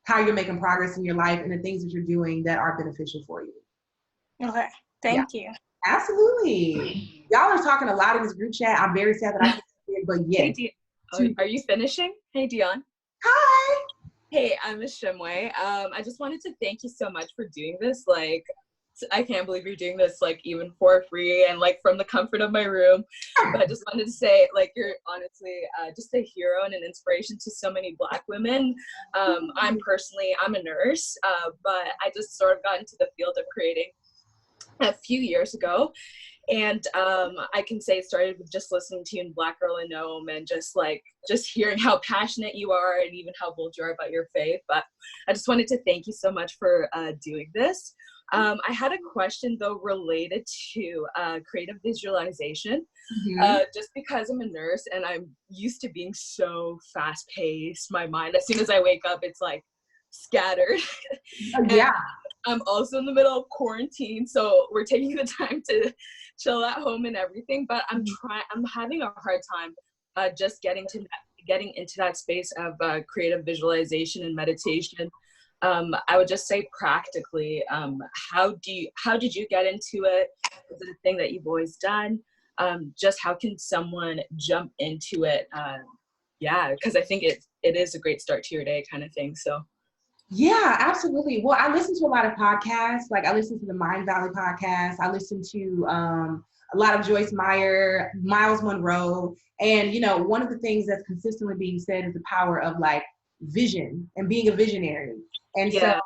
how you're making progress in your life and the things that you're doing that are beneficial for you.
Okay, thank you.
Absolutely. Y'all are talking a lot in this group chat. I'm very sad that I can't see it, but yes.
Hey, are you finishing? Hey, Deun.
Hi.
Hey, I'm Miss Shimway. I just wanted to thank you so much for doing this. Like, I can't believe you're doing this, like, even for free and, like, from the comfort of my room. But I just wanted to say, like, you're honestly just a hero and an inspiration to so many Black women. I'm a nurse, but I just sort of got into the field of creating a few years ago. And I can say it started with just listening to you in Black Girl in Nome and just hearing how passionate you are and even how bold you are about your faith. But I just wanted to thank you so much for doing this. I had a question though related to creative visualization. Just because I'm a nurse and I'm used to being so fast paced, my mind, as soon as I wake up, it's like scattered.
Yeah.
I'm also in the middle of quarantine, so we're taking the time to chill at home and everything, but I'm having a hard time just getting into that space of creative visualization and meditation. I would just say practically, how did you get into it? Is it a thing that you've always done? Just how can someone jump into it? Because I think it is a great start to your day kind of thing, so.
Yeah, absolutely. Well, I listen to a lot of podcasts. Like I listen to the Mind Valley podcast. I listen to a lot of Joyce Meyer, Miles Monroe. And, you know, one of the things that's consistently being said is the power of like vision and being a visionary. And so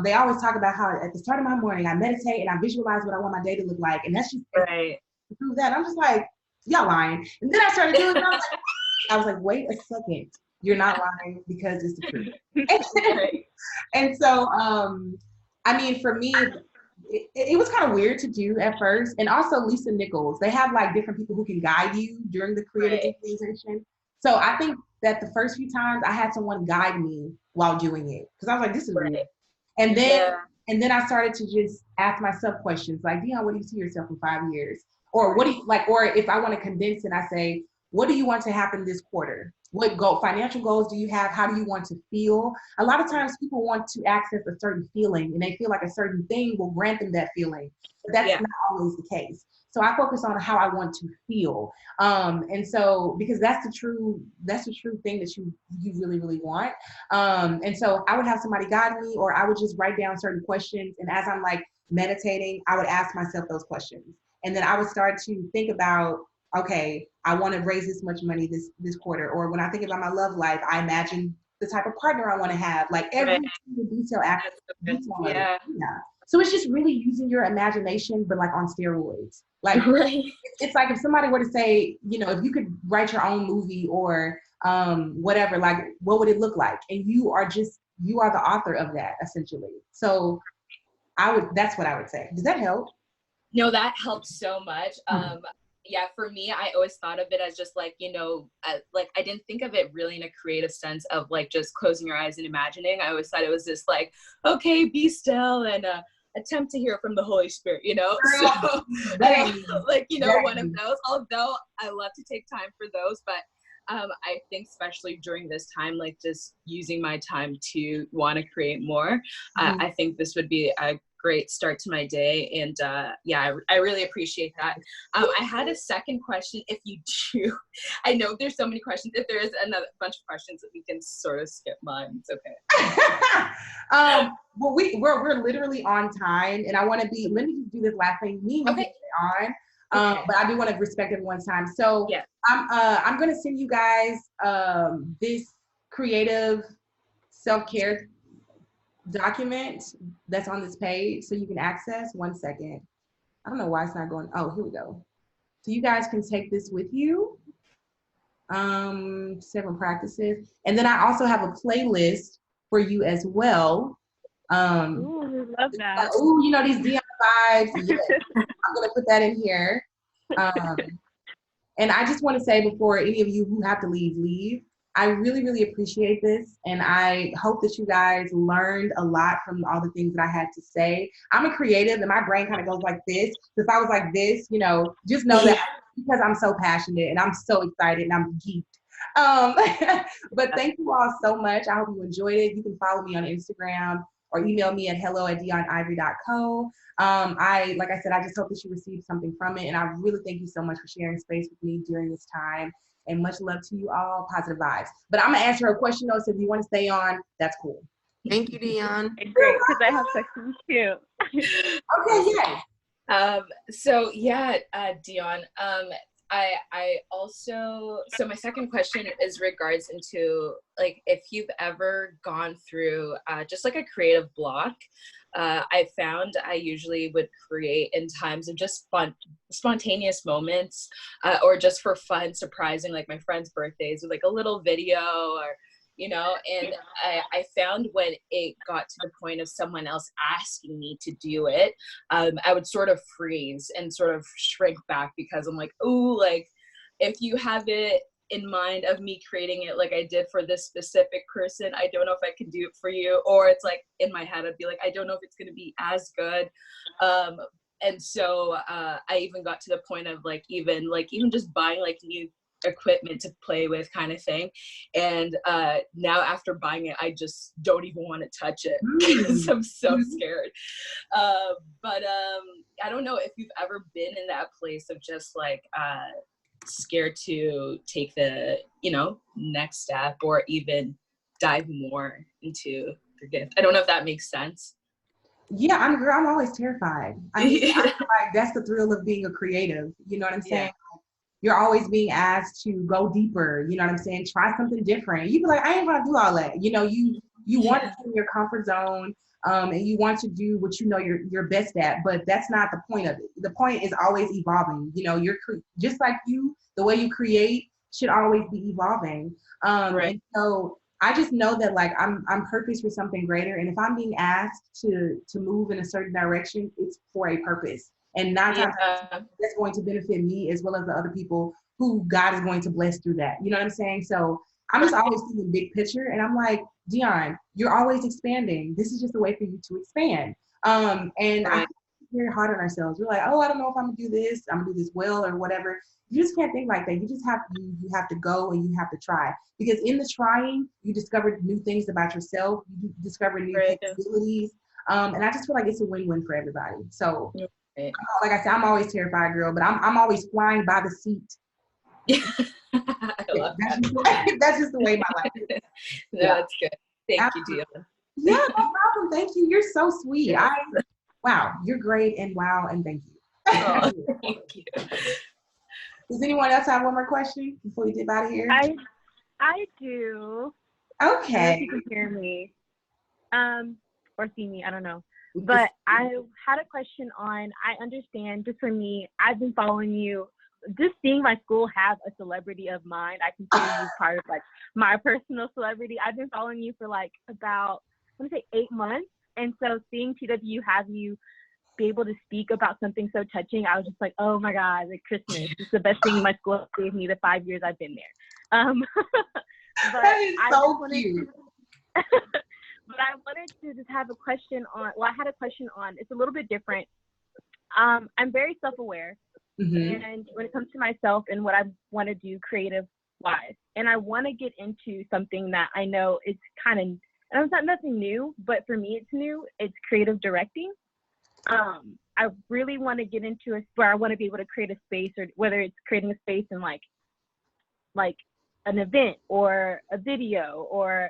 they always talk about how at the start of my morning, I meditate and I visualize what I want my day to look like. And that's just
right.
To prove that. I'm just like, y'all lying. And then I started doing it. I was like, wait a second. You're not lying because it's the truth. And so, I mean, for me, it was kind of weird to do at first. And also Lisa Nichols, they have like different people who can guide you during the creative visualization. So I think that the first few times I had someone guide me while doing it because I was like, this is weird. And then I started to just ask myself questions like, Deun, what do you see yourself in 5 years? Or what do you like, or if I want to condense it, I say, what do you want to happen this quarter? What financial goals do you have? How do you want to feel? A lot of times people want to access a certain feeling and they feel like a certain thing will grant them that feeling. But that's not always the case. So I focus on how I want to feel. And so, because that's the true thing that you really, really want. And so I would have somebody guide me, or I would just write down certain questions. And as I'm like meditating, I would ask myself those questions. And then I would start to think about, okay, I want to raise this much money this quarter. Or when I think about my love life, I imagine the type of partner I want to have, like every detail. Yeah. So it's just really using your imagination, but like on steroids. Like it's like if somebody were to say, you know, if you could write your own movie or whatever, like what would it look like? And you are the author of that essentially. So that's what I would say. Does that help?
No, that helps so much. Yeah, for me, I always thought of it as just like, you know, like I didn't think of it really in a creative sense of like just closing your eyes and imagining. I always thought it was just like, okay, be still and attempt to hear from the Holy Spirit, you know? So, like, you know, one of those, although I love to take time for those, but I think especially during this time, like just using my time to want to create more, I think this would be a great start to my day. And yeah, I really appreciate that. I had a second question. If you do, I know there's so many questions. If there is another bunch of questions that we can sort of skip mine, it's okay.
Well, we're literally on time, and I want to be. Let me just do this last thing. Me and you get on. But I do want to respect everyone's time. So yeah. I'm going to send you guys this creative self-care document that's on this page so you can access. 1 second. I don't know why it's not going. Oh, here we go. So you guys can take this with you. 7 practices. And then I also have a playlist for you as well.
Ooh, love that.
Ooh, you know, these Deun vibes. Yes. I'm going to put that in here. And I just want to say before any of you who have to leave, I really, really appreciate this. And I hope that you guys learned a lot from all the things that I had to say. I'm a creative and my brain kind of goes like this. If I was like this, you know, just know that because I'm so passionate and I'm so excited and I'm geeked. But thank you all so much. I hope you enjoyed it. You can follow me on Instagram or email me at hello@deunivory.co. Like I said, I just hope that you received something from it. And I really thank you so much for sharing space with me during this time. And much love to you all. Positive vibes. But I'm going to answer a question, though, so if you want to stay on, that's cool.
Thank you, Deun.
It's great, because I have questions, too.
Okay, yes.
So, yeah, Deun, I also, so my second question is regards into, like, if you've ever gone through just like a creative block. I found I usually would create in times of just spontaneous moments or just for fun, surprising, like my friends' birthdays with like a little video or, you know, and I found when it got to the point of someone else asking me to do it, I would sort of freeze and sort of shrink back because I'm like, oh, like if you have it in mind of me creating it like I did for this specific person, I don't know if I can do it for you. Or it's like in my head, I'd be like, I don't know if it's going to be as good. And so I even got to the point of like even just buying like new equipment to play with kind of thing. And now after buying it, I just don't even want to touch it because I'm so scared. But I don't know if you've ever been in that place of just like scared to take the, you know, next step or even dive more into your gift. I don't know if that makes sense.
Yeah, I'm always terrified. I mean, I feel like that's the thrill of being a creative. You know what I'm saying? Yeah. You're always being asked to go deeper. You know what I'm saying? Try something different. You be like, I ain't gonna do all that. You know, you want to stay in your comfort zone, and you want to do what you know you're best at. But that's not the point of it. The point is always evolving. You know, you're just like you. The way you create should always be evolving. Right. And so I just know that like I'm purposed for something greater. And if I'm being asked to move in a certain direction, it's for a purpose. And 9 times that's going to benefit me as well as the other people who God is going to bless through that. You know what I'm saying? So I'm just always thinking big picture. And I'm like, Deun, you're always expanding. This is just a way for you to expand. And I think we're very hard on ourselves. We're like, oh, I don't know if I'm gonna do this. I'm gonna do this well or whatever. You just can't think like that. You just have to go and you have to try. Because in the trying, you discover new things about yourself. You discover new capabilities. And I just feel like it's a win-win for everybody. So like I said, I'm always terrified, girl, but I'm always flying by the seat.
I love
that's just the way my life is.
No, that's good. Thank you, Deun.
Yeah, no problem. Thank you. You're so sweet. Wow, you're great, and wow, and thank you.
Oh, thank you.
Does anyone else have one more question before we dip out of here?
I do.
Okay.
I don't know if you can hear me, or see me. I don't know. But I had a question on, I understand, just for me, I've been following you, just seeing my school have a celebrity of mine. I consider you part of like my personal celebrity. I've been following you for like about, I want to say 8 months. And so seeing TWU have you be able to speak about something so touching, I was just like, oh my God, like Christmas. It's the best thing my school gave me the 5 years I've been there. But
that is so cute.
But I wanted to just have a question on, well, I had a question on, it's a little bit different. I'm very self-aware. And when it comes to myself and what I want to do wise. And I want to get into something that I know is kind of, and it's not nothing new, but for me it's new. It's creative directing. I really want to get into it where I want to be able to create a space, or whether it's creating a space in like an event or a video or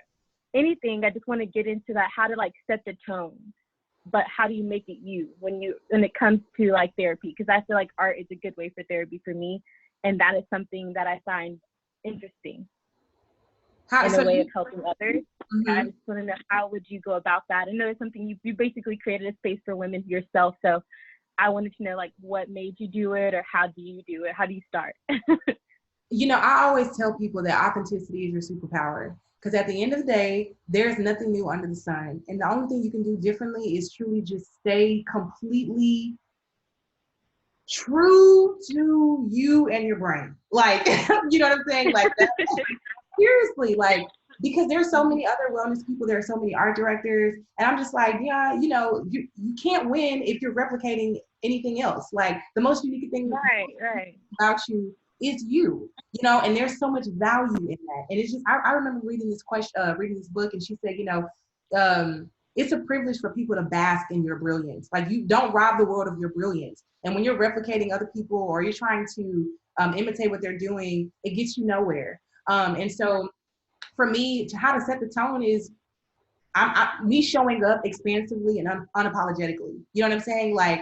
anything. I just want to get into that, how to like set the tone, but how do you make it you when it comes to like therapy? Because I feel like art is a good way for therapy for me, and that is something that I find interesting in a way of helping others.
Mm-hmm.
I just want to know, how would you go about that? I know it's something you basically created a space for women yourself, so I wanted to know like what made you do it, or how do you do it? How do you start?
You know, I always tell people that authenticity is your superpower, because at the end of the day, there's nothing new under the sun. And the only thing you can do differently is truly just stay completely true to you and your brain. Like, you know what I'm saying? Like, that, seriously, like, because there's so many other wellness people, there are so many art directors, and I'm just like, yeah, you know, you can't win if you're replicating anything else. Like, the most unique thing about you is you know, and there's so much value in that. And it's just, I remember reading this book, and she said, you know, it's a privilege for people to bask in your brilliance. Like, you don't rob the world of your brilliance. And when you're replicating other people, or you're trying to imitate what they're doing, it gets you nowhere. And so for me, how to set the tone is me showing up expansively and unapologetically. You know what I'm saying? Like,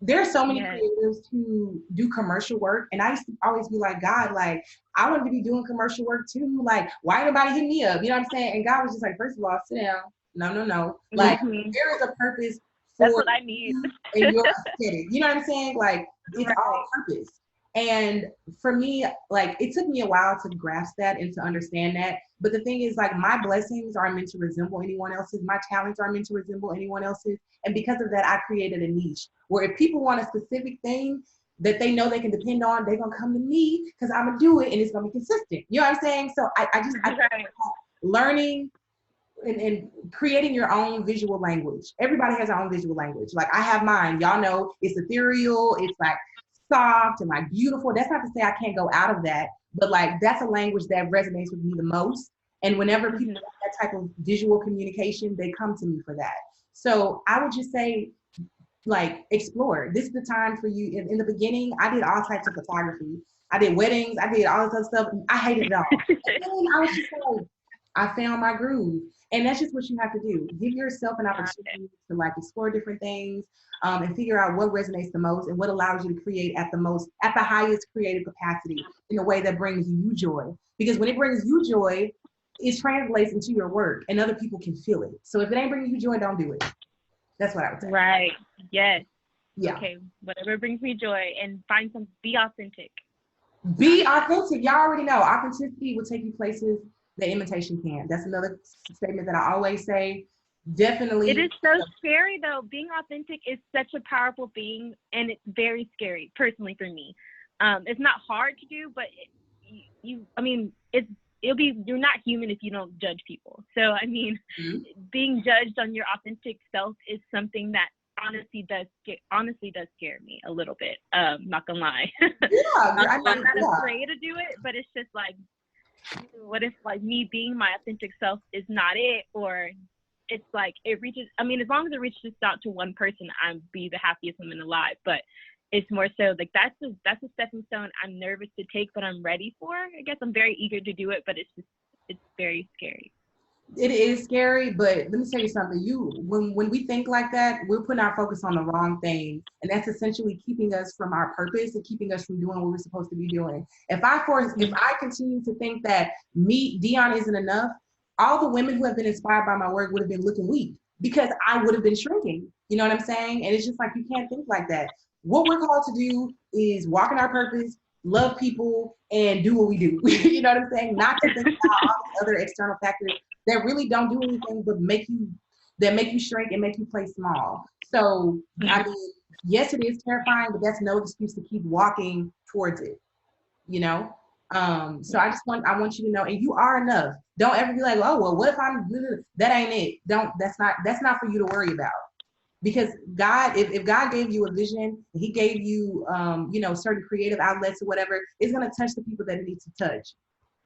there's so many creatives who do commercial work, and I used to always be like, God, like, I wanted to be doing commercial work too. Like, why nobody hit me up? You know what I'm saying? And God was just like, first of all, sit down. No. Like, there is a purpose for
that's what I need.
And your aesthetic. You know what I'm saying? Like, it's all purpose. And for me, like, it took me a while to grasp that and to understand that. But the thing is, like, my blessings aren't meant to resemble anyone else's. My talents aren't meant to resemble anyone else's. And because of that, I created a niche where if people want a specific thing that they know they can depend on, they're going to come to me because I'm going to do it and it's going to be consistent. You know what I'm saying? So I learning and creating your own visual language. Everybody has their own visual language. Like, I have mine. Y'all know it's ethereal. It's like soft and like beautiful. That's not to say I can't go out of that, but like, that's a language that resonates with me the most. And whenever people have that type of visual communication, they come to me for that. So I would just say, like, explore. This is the time for you. In the beginning, I did all types of photography. I did weddings. I did all this other stuff. I hated it all. And then I was just like, I found my groove. And that's just what you have to do. Give yourself an opportunity to like explore different things and figure out what resonates the most and what allows you to create at the highest creative capacity in a way that brings you joy. Because when it brings you joy, it translates into your work and other people can feel it. So if it ain't bringing you joy, don't do it. That's what I would say.
Right. Yes.
Yeah.
Okay. Whatever brings me joy, and be authentic.
Be authentic. Y'all already know authenticity will take you places that imitation can. That's another statement that I always say. Definitely.
It is so scary though. Being authentic is such a powerful thing, and it's very scary personally for me. It's not hard to do, but you're not human if you don't judge people. So I mean, being judged on your authentic self is something that honestly does scare me a little bit. Not gonna lie. I'm not afraid to do it, but it's just like, what if like me being my authentic self is not it, or it's like it reaches, I mean, as long as it reaches out to one person, I'd be the happiest woman alive. But it's more so like that's a stepping stone I'm nervous to take, but I'm ready for. I guess I'm very eager to do it, but it's very scary.
It is scary, but let me tell you something. When we think like that, we're putting our focus on the wrong thing, and that's essentially keeping us from our purpose and keeping us from doing what we're supposed to be doing. If I continue to think that Deun isn't enough, all the women who have been inspired by my work would have been looking weak because I would have been shrinking. You know what I'm saying? And it's just like, you can't think like that. What we're called to do is walk in our purpose, love people, and do what we do. You know what I'm saying? Not to think about all the other external factors that really don't do anything but make you shrink and make you play small. So, I mean, yes, it is terrifying, but that's no excuse to keep walking towards it, you know? So I want you to know, and you are enough. Don't ever be like, oh, well, what if that ain't it? That's not for you to worry about. Because God, if God gave you a vision, he gave you, certain creative outlets or whatever, it's going to touch the people that it needs to touch.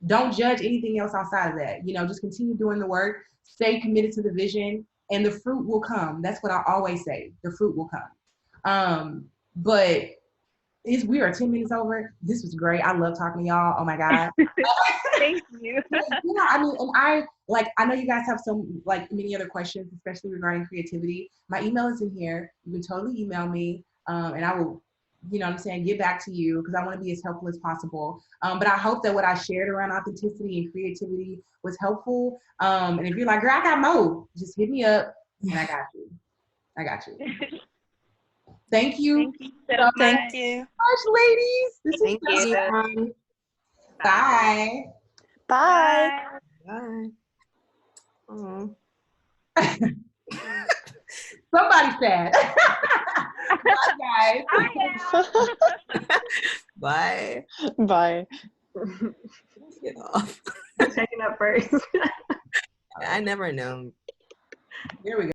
don't judge anything else outside of that. You know, just continue doing the work, stay committed to the vision, and the fruit will come. That's what I always say. The fruit will come. But we are 10 minutes over. This was great. I love talking to y'all. Oh my God.
Thank you.
Yeah, I mean, and I know you guys have some, like, many other questions, especially regarding creativity. My email is in here. You can totally email me, and I will, you know what I'm saying, get back to you because I want to be as helpful as possible. But I hope that what I shared around authenticity and creativity was helpful. And if you're like, girl, I got more, just hit me up and I got you. I got you. Thank you.
Thank you so much.
Thank you.
Gosh, ladies. This is
Thank
so
you.
fun. Bye.
Bye.
Bye. Oh.
Somebody said. Bye, guys.
I am.
Bye.
Bye.
Get off.
Checking up first.
I never know.
Here we go.